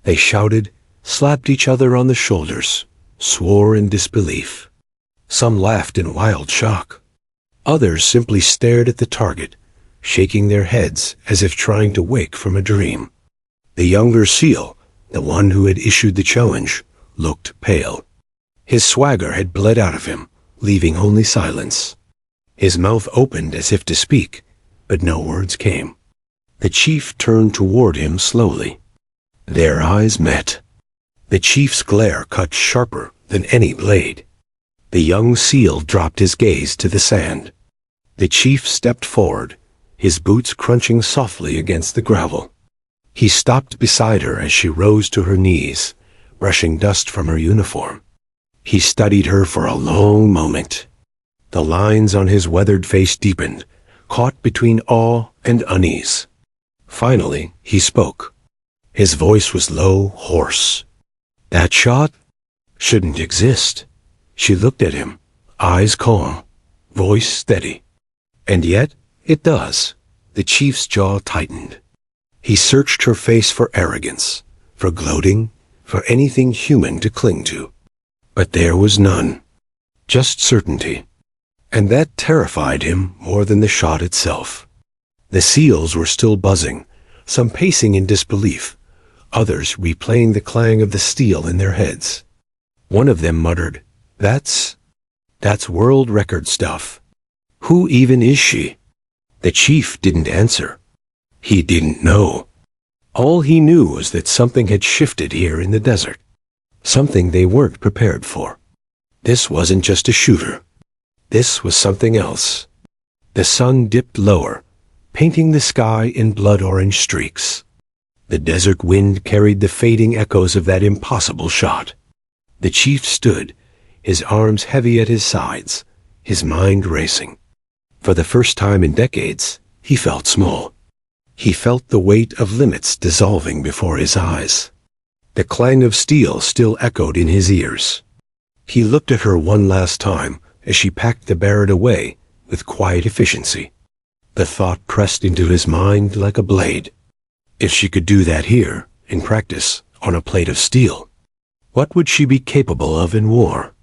They shouted, slapped each other on the shoulders, swore in disbelief. Some laughed in wild shock. Others simply stared at the target, shaking their heads as if trying to wake from a dream. The younger SEAL, the one who had issued the challenge, looked pale. His swagger had bled out of him, leaving only silence. His mouth opened as if to speak, but no words came. The chief turned toward him slowly. Their eyes met. The chief's glare cut sharper than any blade. The young SEAL dropped his gaze to the sand. The chief stepped forward, his boots crunching softly against the gravel. He stopped beside her as she rose to her knees, brushing dust from her uniform. He studied her for a long moment. The lines on his weathered face deepened, caught between awe and unease. Finally, he spoke. His voice was low, hoarse. That shot shouldn't exist. She looked at him, eyes calm, voice steady. And yet, it does. The chief's jaw tightened. He searched her face for arrogance, for gloating, for anything human to cling to. But there was none. Just certainty. And that terrified him more than the shot itself. The SEALs were still buzzing, some pacing in disbelief, others replaying the clang of the steel in their heads. One of them muttered, That's world record stuff. Who even is she? The chief didn't answer. He didn't know. All he knew was that something had shifted here in the desert. Something they weren't prepared for. This wasn't just a shooter. This was something else. The sun dipped lower, painting the sky in blood-orange streaks. The desert wind carried the fading echoes of that impossible shot. The chief stood, his arms heavy at his sides, his mind racing. For the first time in decades, he felt small. He felt the weight of limits dissolving before his eyes. The clang of steel still echoed in his ears. He looked at her one last time as she packed the Barrett away with quiet efficiency. The thought pressed into his mind like a blade. If she could do that here, in practice, on a plate of steel, what would she be capable of in war?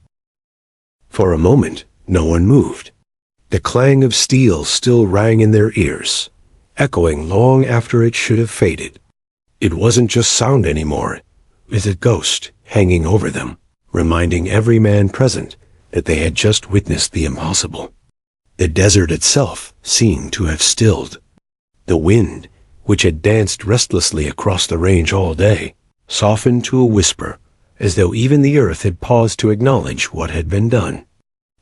For a moment, no one moved. The clang of steel still rang in their ears, echoing long after it should have faded. It wasn't just sound anymore. It was a ghost hanging over them, reminding every man present that they had just witnessed the impossible. The desert itself seemed to have stilled. The wind, which had danced restlessly across the range all day, softened to a whisper, as though even the earth had paused to acknowledge what had been done.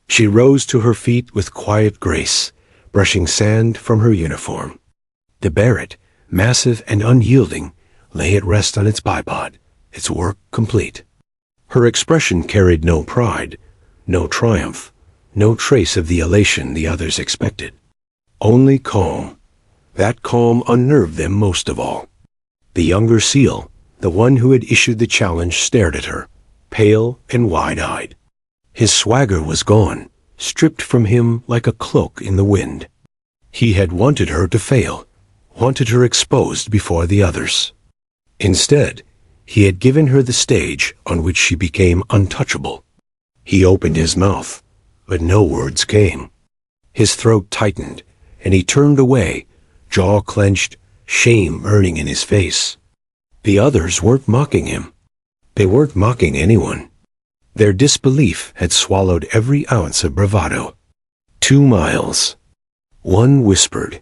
She rose to her feet with quiet grace, brushing sand from her uniform. The Barrett, massive and unyielding, lay at rest on its bipod, its work complete. Her expression carried no pride, no triumph, no trace of the elation the others expected. Only calm. That calm unnerved them most of all. The younger SEAL, the one who had issued the challenge, stared at her, pale and wide-eyed. His swagger was gone, stripped from him like a cloak in the wind. He had wanted her to fail, wanted her exposed before the others. Instead, he had given her the stage on which she became untouchable. He opened his mouth, but no words came. His throat tightened, and he turned away, jaw clenched, shame burning in his face. The others weren't mocking him. They weren't mocking anyone. Their disbelief had swallowed every ounce of bravado. 2 miles. One whispered.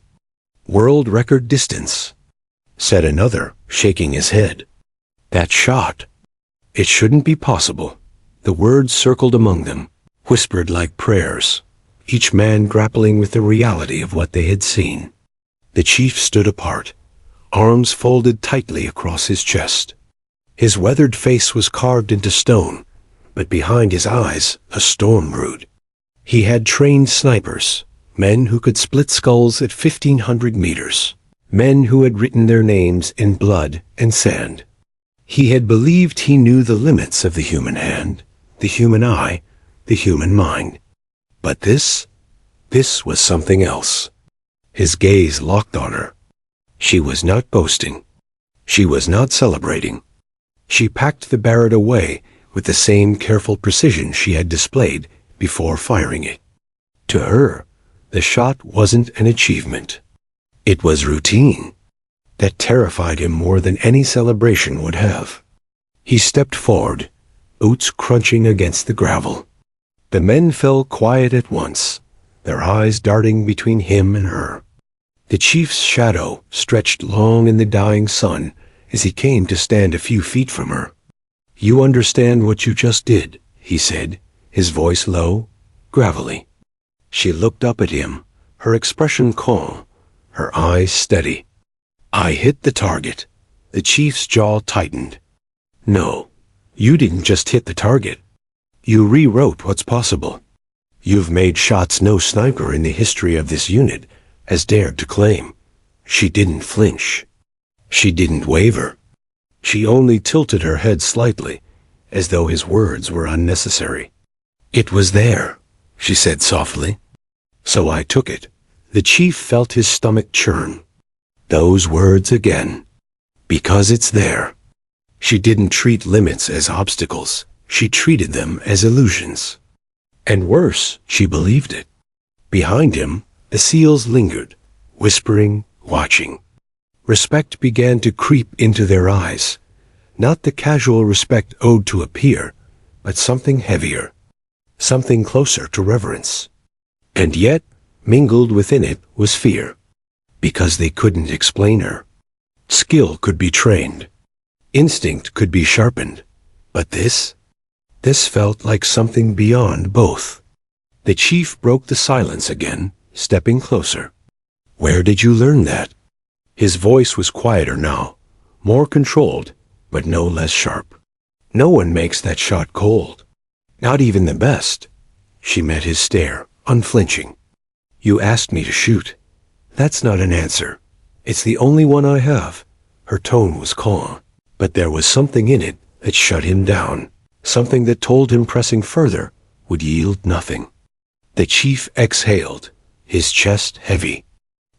World record distance, said another, shaking his head. That shot. It shouldn't be possible. The words circled among them, whispered like prayers, each man grappling with the reality of what they had seen. The chief stood apart, arms folded tightly across his chest. His weathered face was carved into stone, but behind his eyes a storm brewed. He had trained snipers, men who could split skulls at 1,500 meters, men who had written their names in blood and sand. He had believed he knew the limits of the human hand, the human eye, the human mind. But this was something else. His gaze locked on her. She was not boasting. She was not celebrating. She packed the Barrett away with the same careful precision she had displayed before firing it. To her, the shot wasn't an achievement. It was routine. That terrified him more than any celebration would have. He stepped forward, boots crunching against the gravel. The men fell quiet at once, their eyes darting between him and her. The chief's shadow stretched long in the dying sun as he came to stand a few feet from her. You understand what you just did, he said, his voice low, gravelly. She looked up at him, her expression calm, her eyes steady. I hit the target. The chief's jaw tightened. No, you didn't just hit the target. You rewrote what's possible. You've made shots no sniper in the history of this unit has dared to claim. She didn't flinch. She didn't waver. She only tilted her head slightly, as though his words were unnecessary. It was there, she said softly. So I took it. The chief felt his stomach churn. Those words again. Because it's there. She didn't treat limits as obstacles. She treated them as illusions. And worse, she believed it. Behind him, the seals lingered, whispering, watching. Respect began to creep into their eyes. Not the casual respect owed to a peer, but something heavier. Something closer to reverence. And yet, mingled within it was fear. Because they couldn't explain her. Skill could be trained. Instinct could be sharpened. But this felt like something beyond both. The chief broke the silence again, stepping closer. Where did you learn that? His voice was quieter now, more controlled, but no less sharp. No one makes that shot cold. Not even the best. She met his stare, unflinching. You asked me to shoot. That's not an answer. It's the only one I have. Her tone was calm, but there was something in it that shut him down, something that told him pressing further would yield nothing. The chief exhaled, his chest heavy.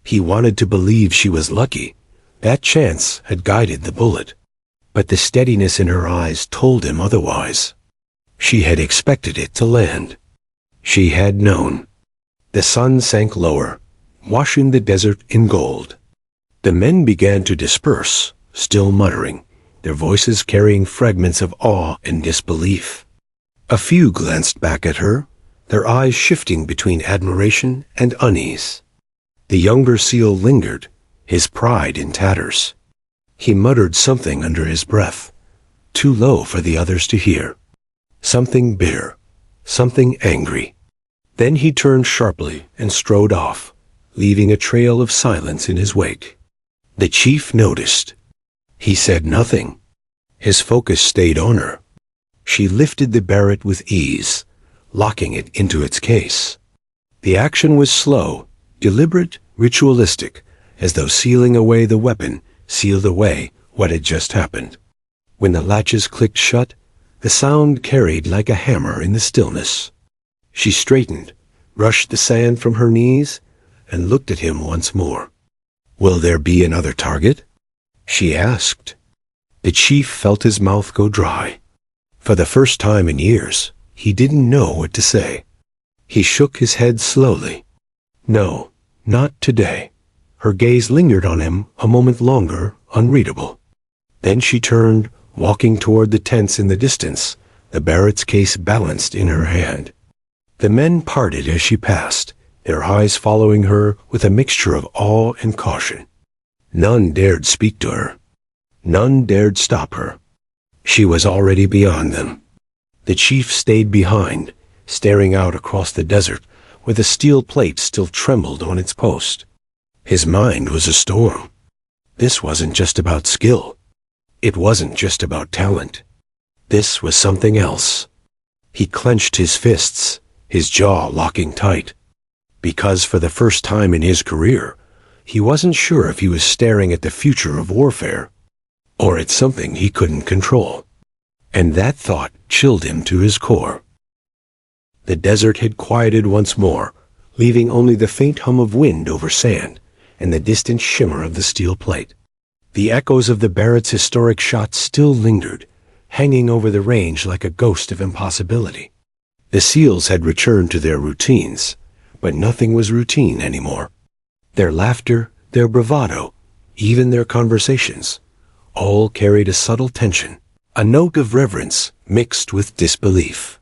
He wanted to believe she was lucky. That chance had guided the bullet. But the steadiness in her eyes told him otherwise. She had expected it to land. She had known. The sun sank lower, washing the desert in gold. The men began to disperse, still muttering, their voices carrying fragments of awe and disbelief. A few glanced back at her, their eyes shifting between admiration and unease. The younger seal lingered, his pride in tatters. He muttered something under his breath, too low for the others to hear. Something bitter, something angry. Then he turned sharply and strode off, leaving a trail of silence in his wake. The chief noticed. He said nothing. His focus stayed on her. She lifted the Barrett with ease, locking it into its case. The action was slow, deliberate, ritualistic, as though sealing away the weapon sealed away what had just happened. When the latches clicked shut, the sound carried like a hammer in the stillness. She straightened, brushed the sand from her knees, and looked at him once more. "Will there be another target?" she asked. The chief felt his mouth go dry. For the first time in years, he didn't know what to say. He shook his head slowly. No, not today. Her gaze lingered on him a moment longer, unreadable. Then she turned, walking toward the tents in the distance, the Barrett's case balanced in her hand. The men parted as she passed, their eyes following her with a mixture of awe and caution. None dared speak to her. None dared stop her. She was already beyond them. The chief stayed behind, staring out across the desert, where the steel plate still trembled on its post. His mind was a storm. This wasn't just about skill. It wasn't just about talent. This was something else. He clenched his fists, his jaw locking tight. Because for the first time in his career, he wasn't sure if he was staring at the future of warfare, or at something he couldn't control. And that thought chilled him to his core. The desert had quieted once more, leaving only the faint hum of wind over sand and the distant shimmer of the steel plate. The echoes of the Barrett's historic shot still lingered, hanging over the range like a ghost of impossibility. The SEALs had returned to their routines, but nothing was routine anymore. Their laughter, their bravado, even their conversations, all carried a subtle tension, a note of reverence mixed with disbelief.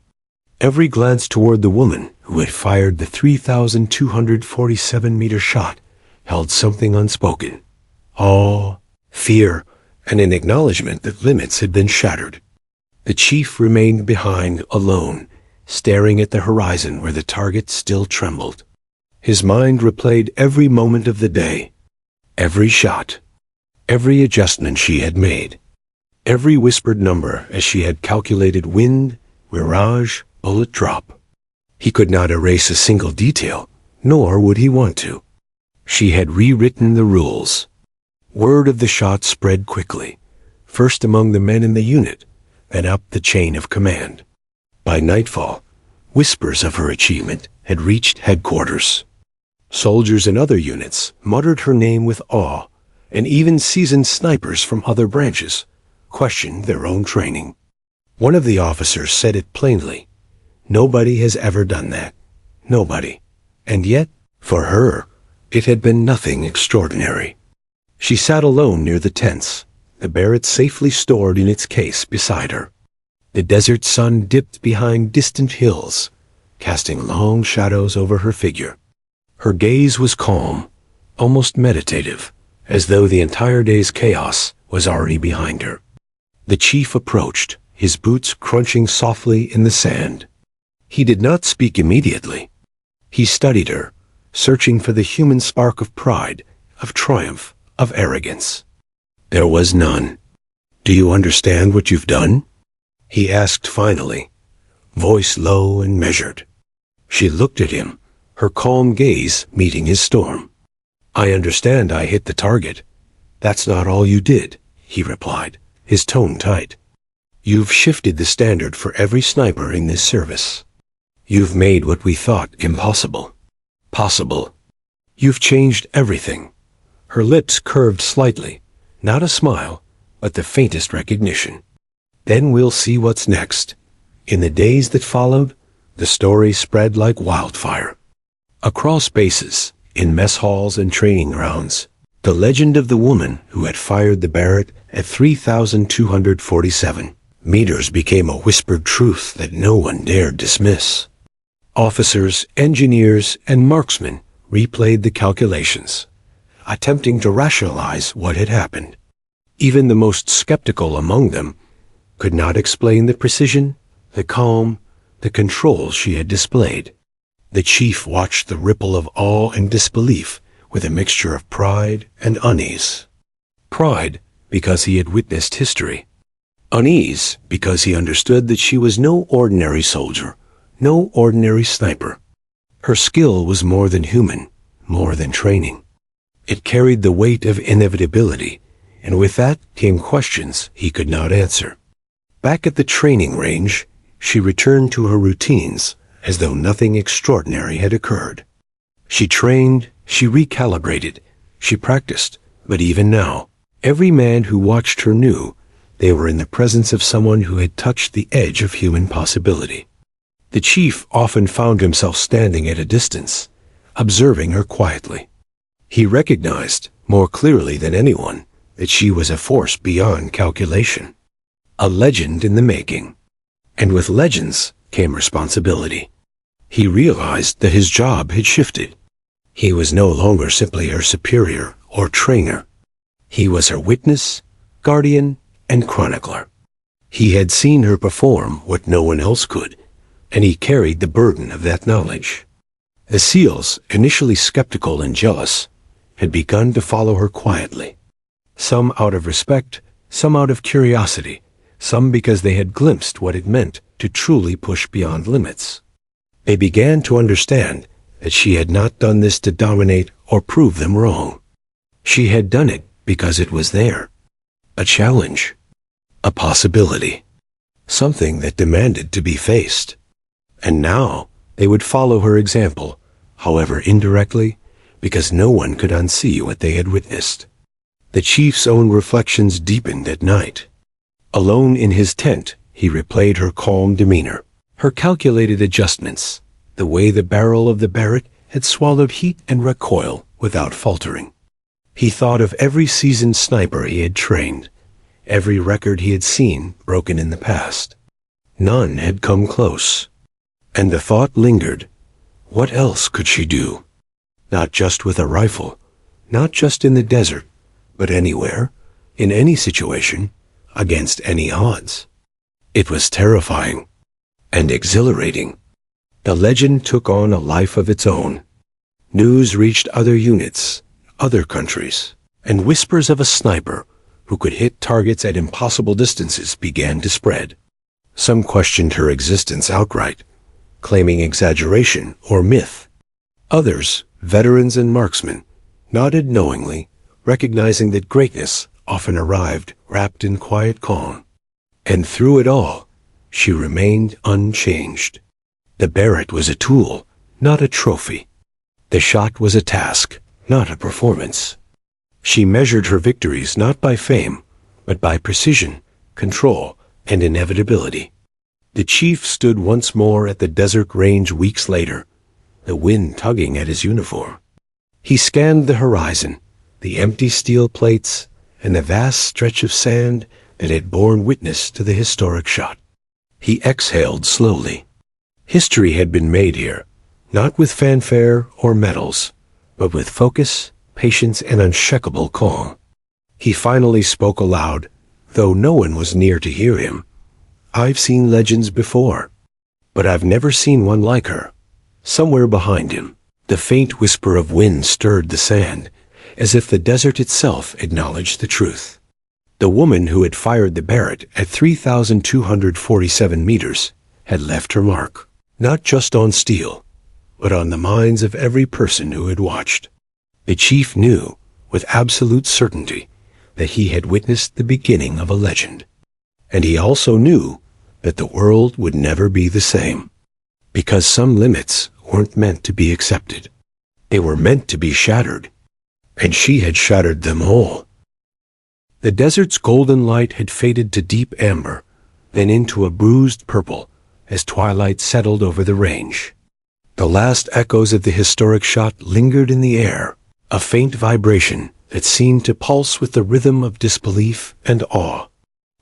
Every glance toward the woman who had fired the 3,247-meter shot held something unspoken. Awe, fear, and an acknowledgement that limits had been shattered. The chief remained behind, alone, staring at the horizon where the target still trembled. His mind replayed every moment of the day, every shot, every adjustment she had made, every whispered number as she had calculated wind, mirage, bullet drop. He could not erase a single detail, nor would he want to. She had rewritten the rules. Word of the shot spread quickly, first among the men in the unit, then up the chain of command. By nightfall, whispers of her achievement had reached headquarters. Soldiers in other units muttered her name with awe, and even seasoned snipers from other branches questioned their own training. One of the officers said it plainly. Nobody has ever done that. Nobody. And yet, for her, it had been nothing extraordinary. She sat alone near the tents, the Barrett safely stored in its case beside her. The desert sun dipped behind distant hills, casting long shadows over her figure. Her gaze was calm, almost meditative, as though the entire day's chaos was already behind her. The chief approached, his boots crunching softly in the sand. He did not speak immediately. He studied her, searching for the human spark of pride, of triumph, of arrogance. There was none. "Do you understand what you've done?" he asked finally, voice low and measured. She looked at him, her calm gaze meeting his storm. "I understand I hit the target. That's not all you did," he replied, his tone tight. "You've shifted the standard for every sniper in this service. You've made what we thought impossible, possible. You've changed everything." Her lips curved slightly, not a smile, but the faintest recognition. "Then we'll see what's next." In the days that followed, the story spread like wildfire. Across bases, in mess halls and training grounds, the legend of the woman who had fired the Barrett at 3,247 meters became a whispered truth that no one dared dismiss. Officers, engineers, and marksmen replayed the calculations, attempting to rationalize what had happened. Even the most skeptical among them could not explain the precision, the calm, the control she had displayed. The chief watched the ripple of awe and disbelief with a mixture of pride and unease. Pride, because he had witnessed history. Unease, because he understood that she was no ordinary soldier, no ordinary sniper. Her skill was more than human, more than training. It carried the weight of inevitability, and with that came questions he could not answer. Back at the training range, she returned to her routines, as though nothing extraordinary had occurred. She trained, she recalibrated, she practiced, but even now, every man who watched her knew they were in the presence of someone who had touched the edge of human possibility. The chief often found himself standing at a distance, observing her quietly. He recognized, more clearly than anyone, that she was a force beyond calculation, a legend in the making. And with legends came responsibility. He realized that his job had shifted. He was no longer simply her superior or trainer. He was her witness, guardian, and chronicler. He had seen her perform what no one else could, and he carried the burden of that knowledge. The SEALs, initially skeptical and jealous, had begun to follow her quietly. Some out of respect, some out of curiosity, some because they had glimpsed what it meant to truly push beyond limits. They began to understand that she had not done this to dominate or prove them wrong. She had done it because it was there. A challenge. A possibility. Something that demanded to be faced. And now they would follow her example, however indirectly, because no one could unsee what they had witnessed. The chief's own reflections deepened at night. Alone in his tent, he replayed her calm demeanor, her calculated adjustments, the way the barrel of the Barrett had swallowed heat and recoil without faltering. He thought of every seasoned sniper he had trained, every record he had seen broken in the past. None had come close. And the thought lingered, what else could she do? Not just with a rifle, not just in the desert, but anywhere, in any situation, against any odds. It was terrifying and exhilarating. The legend took on a life of its own. News reached other units, other countries, and whispers of a sniper who could hit targets at impossible distances began to spread. Some questioned her existence outright, claiming exaggeration or myth. Others, veterans and marksmen, nodded knowingly, recognizing that greatness often arrived wrapped in quiet calm. And through it all, she remained unchanged. The Barrett was a tool, not a trophy. The shot was a task, not a performance. She measured her victories not by fame, but by precision, control, and inevitability. The chief stood once more at the desert range weeks later, the wind tugging at his uniform. He scanned the horizon, the empty steel plates, and the vast stretch of sand that had borne witness to the historic shot. He exhaled slowly. History had been made here, not with fanfare or medals, but with focus, patience, and unshakable calm. He finally spoke aloud, though no one was near to hear him. I've seen legends before, but I've never seen one like her. Somewhere behind him, the faint whisper of wind stirred the sand, as if the desert itself acknowledged the truth. The woman who had fired the Barrett at 3,247 meters had left her mark, not just on steel, but on the minds of every person who had watched. The chief knew, with absolute certainty, that he had witnessed the beginning of a legend. And he also knew that the world would never be the same, because some limits weren't meant to be accepted. They were meant to be shattered, and she had shattered them all. The desert's golden light had faded to deep amber, then into a bruised purple as twilight settled over the range. The last echoes of the historic shot lingered in the air, a faint vibration that seemed to pulse with the rhythm of disbelief and awe.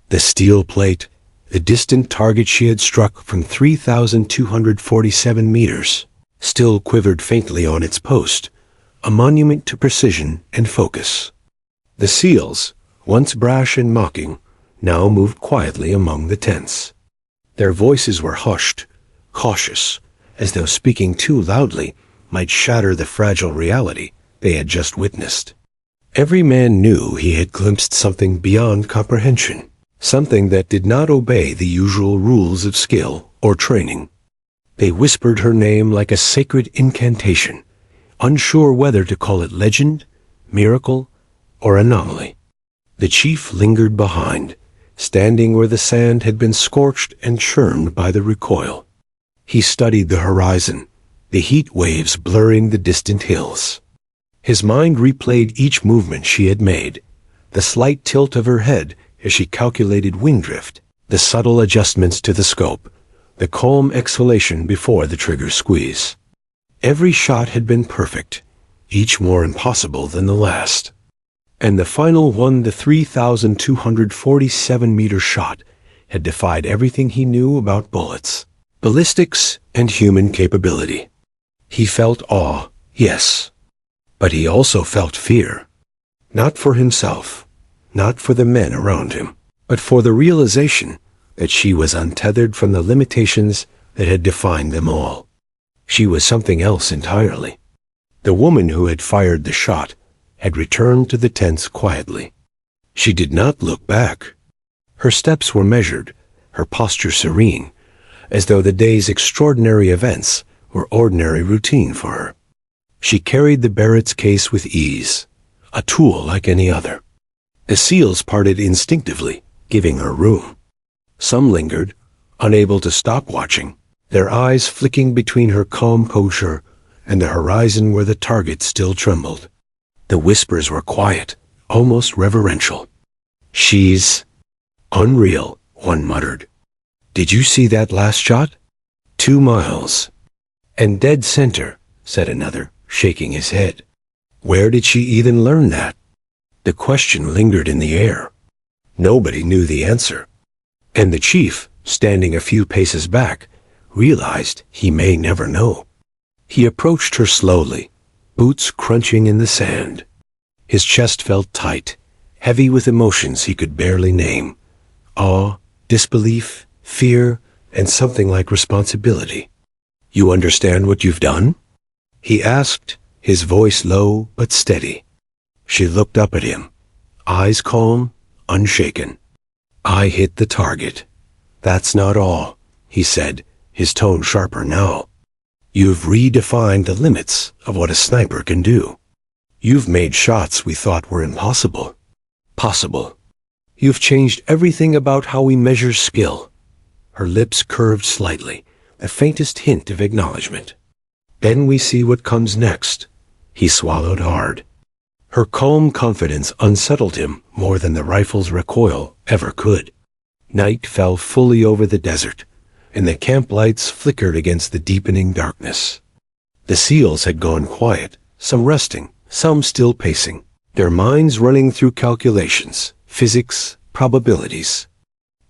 The steel plate, the distant target she had struck from 3,247 meters, still quivered faintly on its post, a monument to precision and focus. The SEALs, once brash and mocking, now moved quietly among the tents. Their voices were hushed, cautious, as though speaking too loudly might shatter the fragile reality they had just witnessed. Every man knew he had glimpsed something beyond comprehension, something that did not obey the usual rules of skill or training. They whispered her name like a sacred incantation, unsure whether to call it legend, miracle, or anomaly. The chief lingered behind, standing where the sand had been scorched and churned by the recoil. He studied the horizon, the heat waves blurring the distant hills. His mind replayed each movement she had made, the slight tilt of her head as she calculated wind drift, the subtle adjustments to the scope, the calm exhalation before the trigger squeeze. Every shot had been perfect, each more impossible than the last. And the final one, the 3,247-meter shot, had defied everything he knew about bullets, ballistics, and human capability. He felt awe, yes, but he also felt fear. Not for himself, not for the men around him, but for the realization that she was untethered from the limitations that had defined them all. She was something else entirely. The woman who had fired the shot had returned to the tents quietly. She did not look back. Her steps were measured, her posture serene, as though the day's extraordinary events were ordinary routine for her. She carried the Barrett's case with ease, a tool like any other. The seals parted instinctively, giving her room. Some lingered, unable to stop watching, their eyes flicking between her calm posture and the horizon where the target still trembled. The whispers were quiet, almost reverential. "She's unreal," one muttered. "Did you see that last shot? 2 miles. And dead center," said another, shaking his head. "Where did she even learn that?" The question lingered in the air. Nobody knew the answer. And the chief, standing a few paces back, realized he may never know. He approached her slowly, boots crunching in the sand. His chest felt tight, heavy with emotions he could barely name. Awe, disbelief, fear, and something like responsibility. "You understand what you've done?" he asked, his voice low but steady. She looked up at him, eyes calm, unshaken. "I hit the target. That's not all," he said, his tone sharper now. "You've redefined the limits of what a sniper can do. You've made shots we thought were impossible, possible. You've changed everything about how we measure skill." Her lips curved slightly, the faintest hint of acknowledgement. "Then we see what comes next." He swallowed hard. Her calm confidence unsettled him more than the rifle's recoil ever could. Night fell fully over the desert, and the camp lights flickered against the deepening darkness. The seals had gone quiet, some resting, some still pacing, their minds running through calculations, physics, probabilities.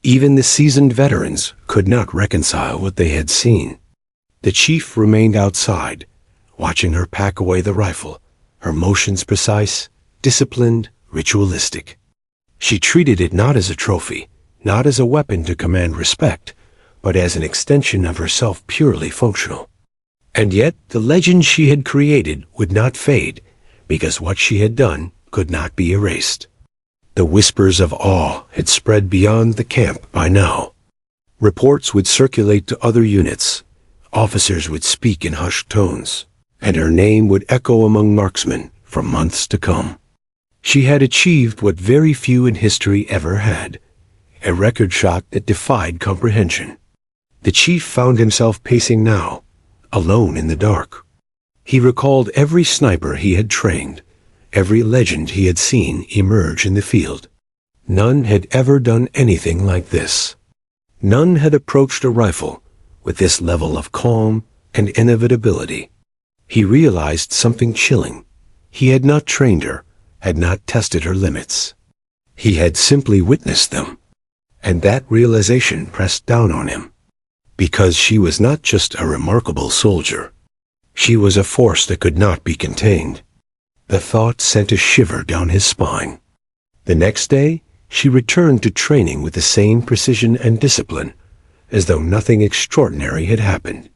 Even the seasoned veterans could not reconcile what they had seen. The chief remained outside, watching her pack away the rifle, her motions precise, disciplined, ritualistic. She treated it not as a trophy, not as a weapon to command respect, but as an extension of herself purely functional. And yet the legend she had created would not fade, because what she had done could not be erased. The whispers of awe had spread beyond the camp by now. Reports would circulate to other units, officers would speak in hushed tones, and her name would echo among marksmen for months to come. She had achieved what very few in history ever had, a record shot that defied comprehension. The chief found himself pacing now, alone in the dark. He recalled every sniper he had trained, every legend he had seen emerge in the field. None had ever done anything like this. None had approached a rifle with this level of calm and inevitability. He realized something chilling. He had not trained her, had not tested her limits. He had simply witnessed them. And that realization pressed down on him. Because she was not just a remarkable soldier. She was a force that could not be contained. The thought sent a shiver down his spine. The next day, she returned to training with the same precision and discipline, as though nothing extraordinary had happened.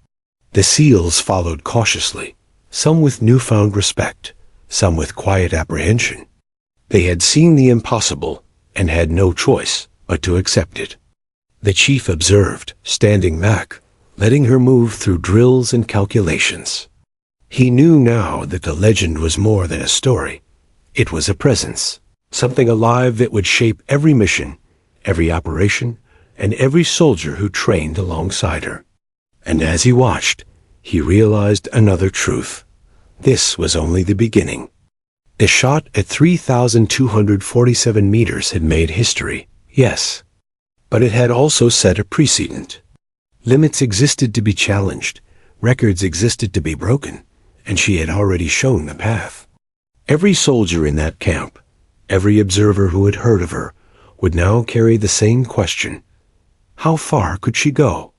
The SEALs followed cautiously, some with newfound respect, some with quiet apprehension. They had seen the impossible and had no choice but to accept it. The chief observed, standing back, letting her move through drills and calculations. He knew now that the legend was more than a story. It was a presence, something alive that would shape every mission, every operation, and every soldier who trained alongside her. And as he watched, he realized another truth. This was only the beginning. The shot at 3,247 meters had made history, yes, but it had also set a precedent. Limits existed to be challenged, records existed to be broken, and she had already shown the path. Every soldier in that camp, every observer who had heard of her, would now carry the same question. How far could she go?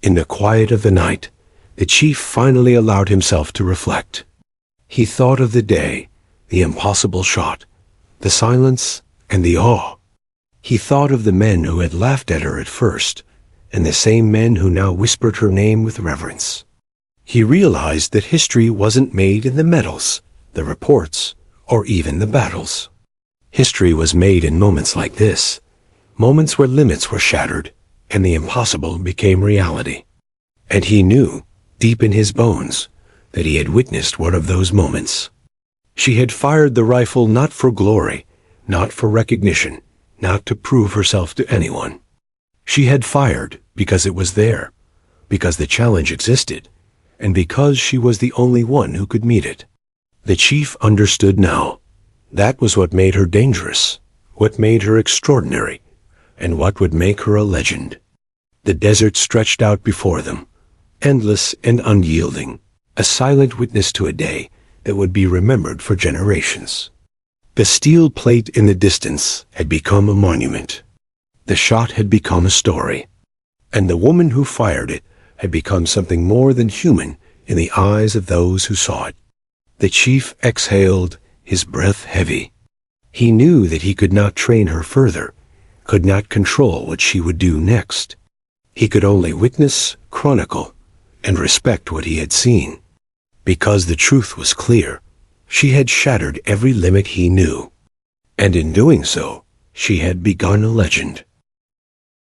In the quiet of the night, the chief finally allowed himself to reflect. He thought of the day, the impossible shot, the silence, and the awe. He thought of the men who had laughed at her at first, and the same men who now whispered her name with reverence. He realized that history wasn't made in the medals, the reports, or even the battles. History was made in moments like this, moments where limits were shattered, and the impossible became reality. And he knew, deep in his bones, that he had witnessed one of those moments. She had fired the rifle not for glory, not for recognition, not to prove herself to anyone. She had fired because it was there, because the challenge existed, and because she was the only one who could meet it. The chief understood now. That was what made her dangerous, what made her extraordinary, and what would make her a legend. The desert stretched out before them, endless and unyielding, a silent witness to a day that would be remembered for generations. The steel plate in the distance had become a monument. The shot had become a story, and the woman who fired it had become something more than human in the eyes of those who saw it. The chief exhaled, his breath heavy. He knew that he could not train her further, could not control what she would do next. He could only witness, chronicle, and respect what he had seen. Because the truth was clear, she had shattered every limit he knew. And in doing so, she had begun a legend.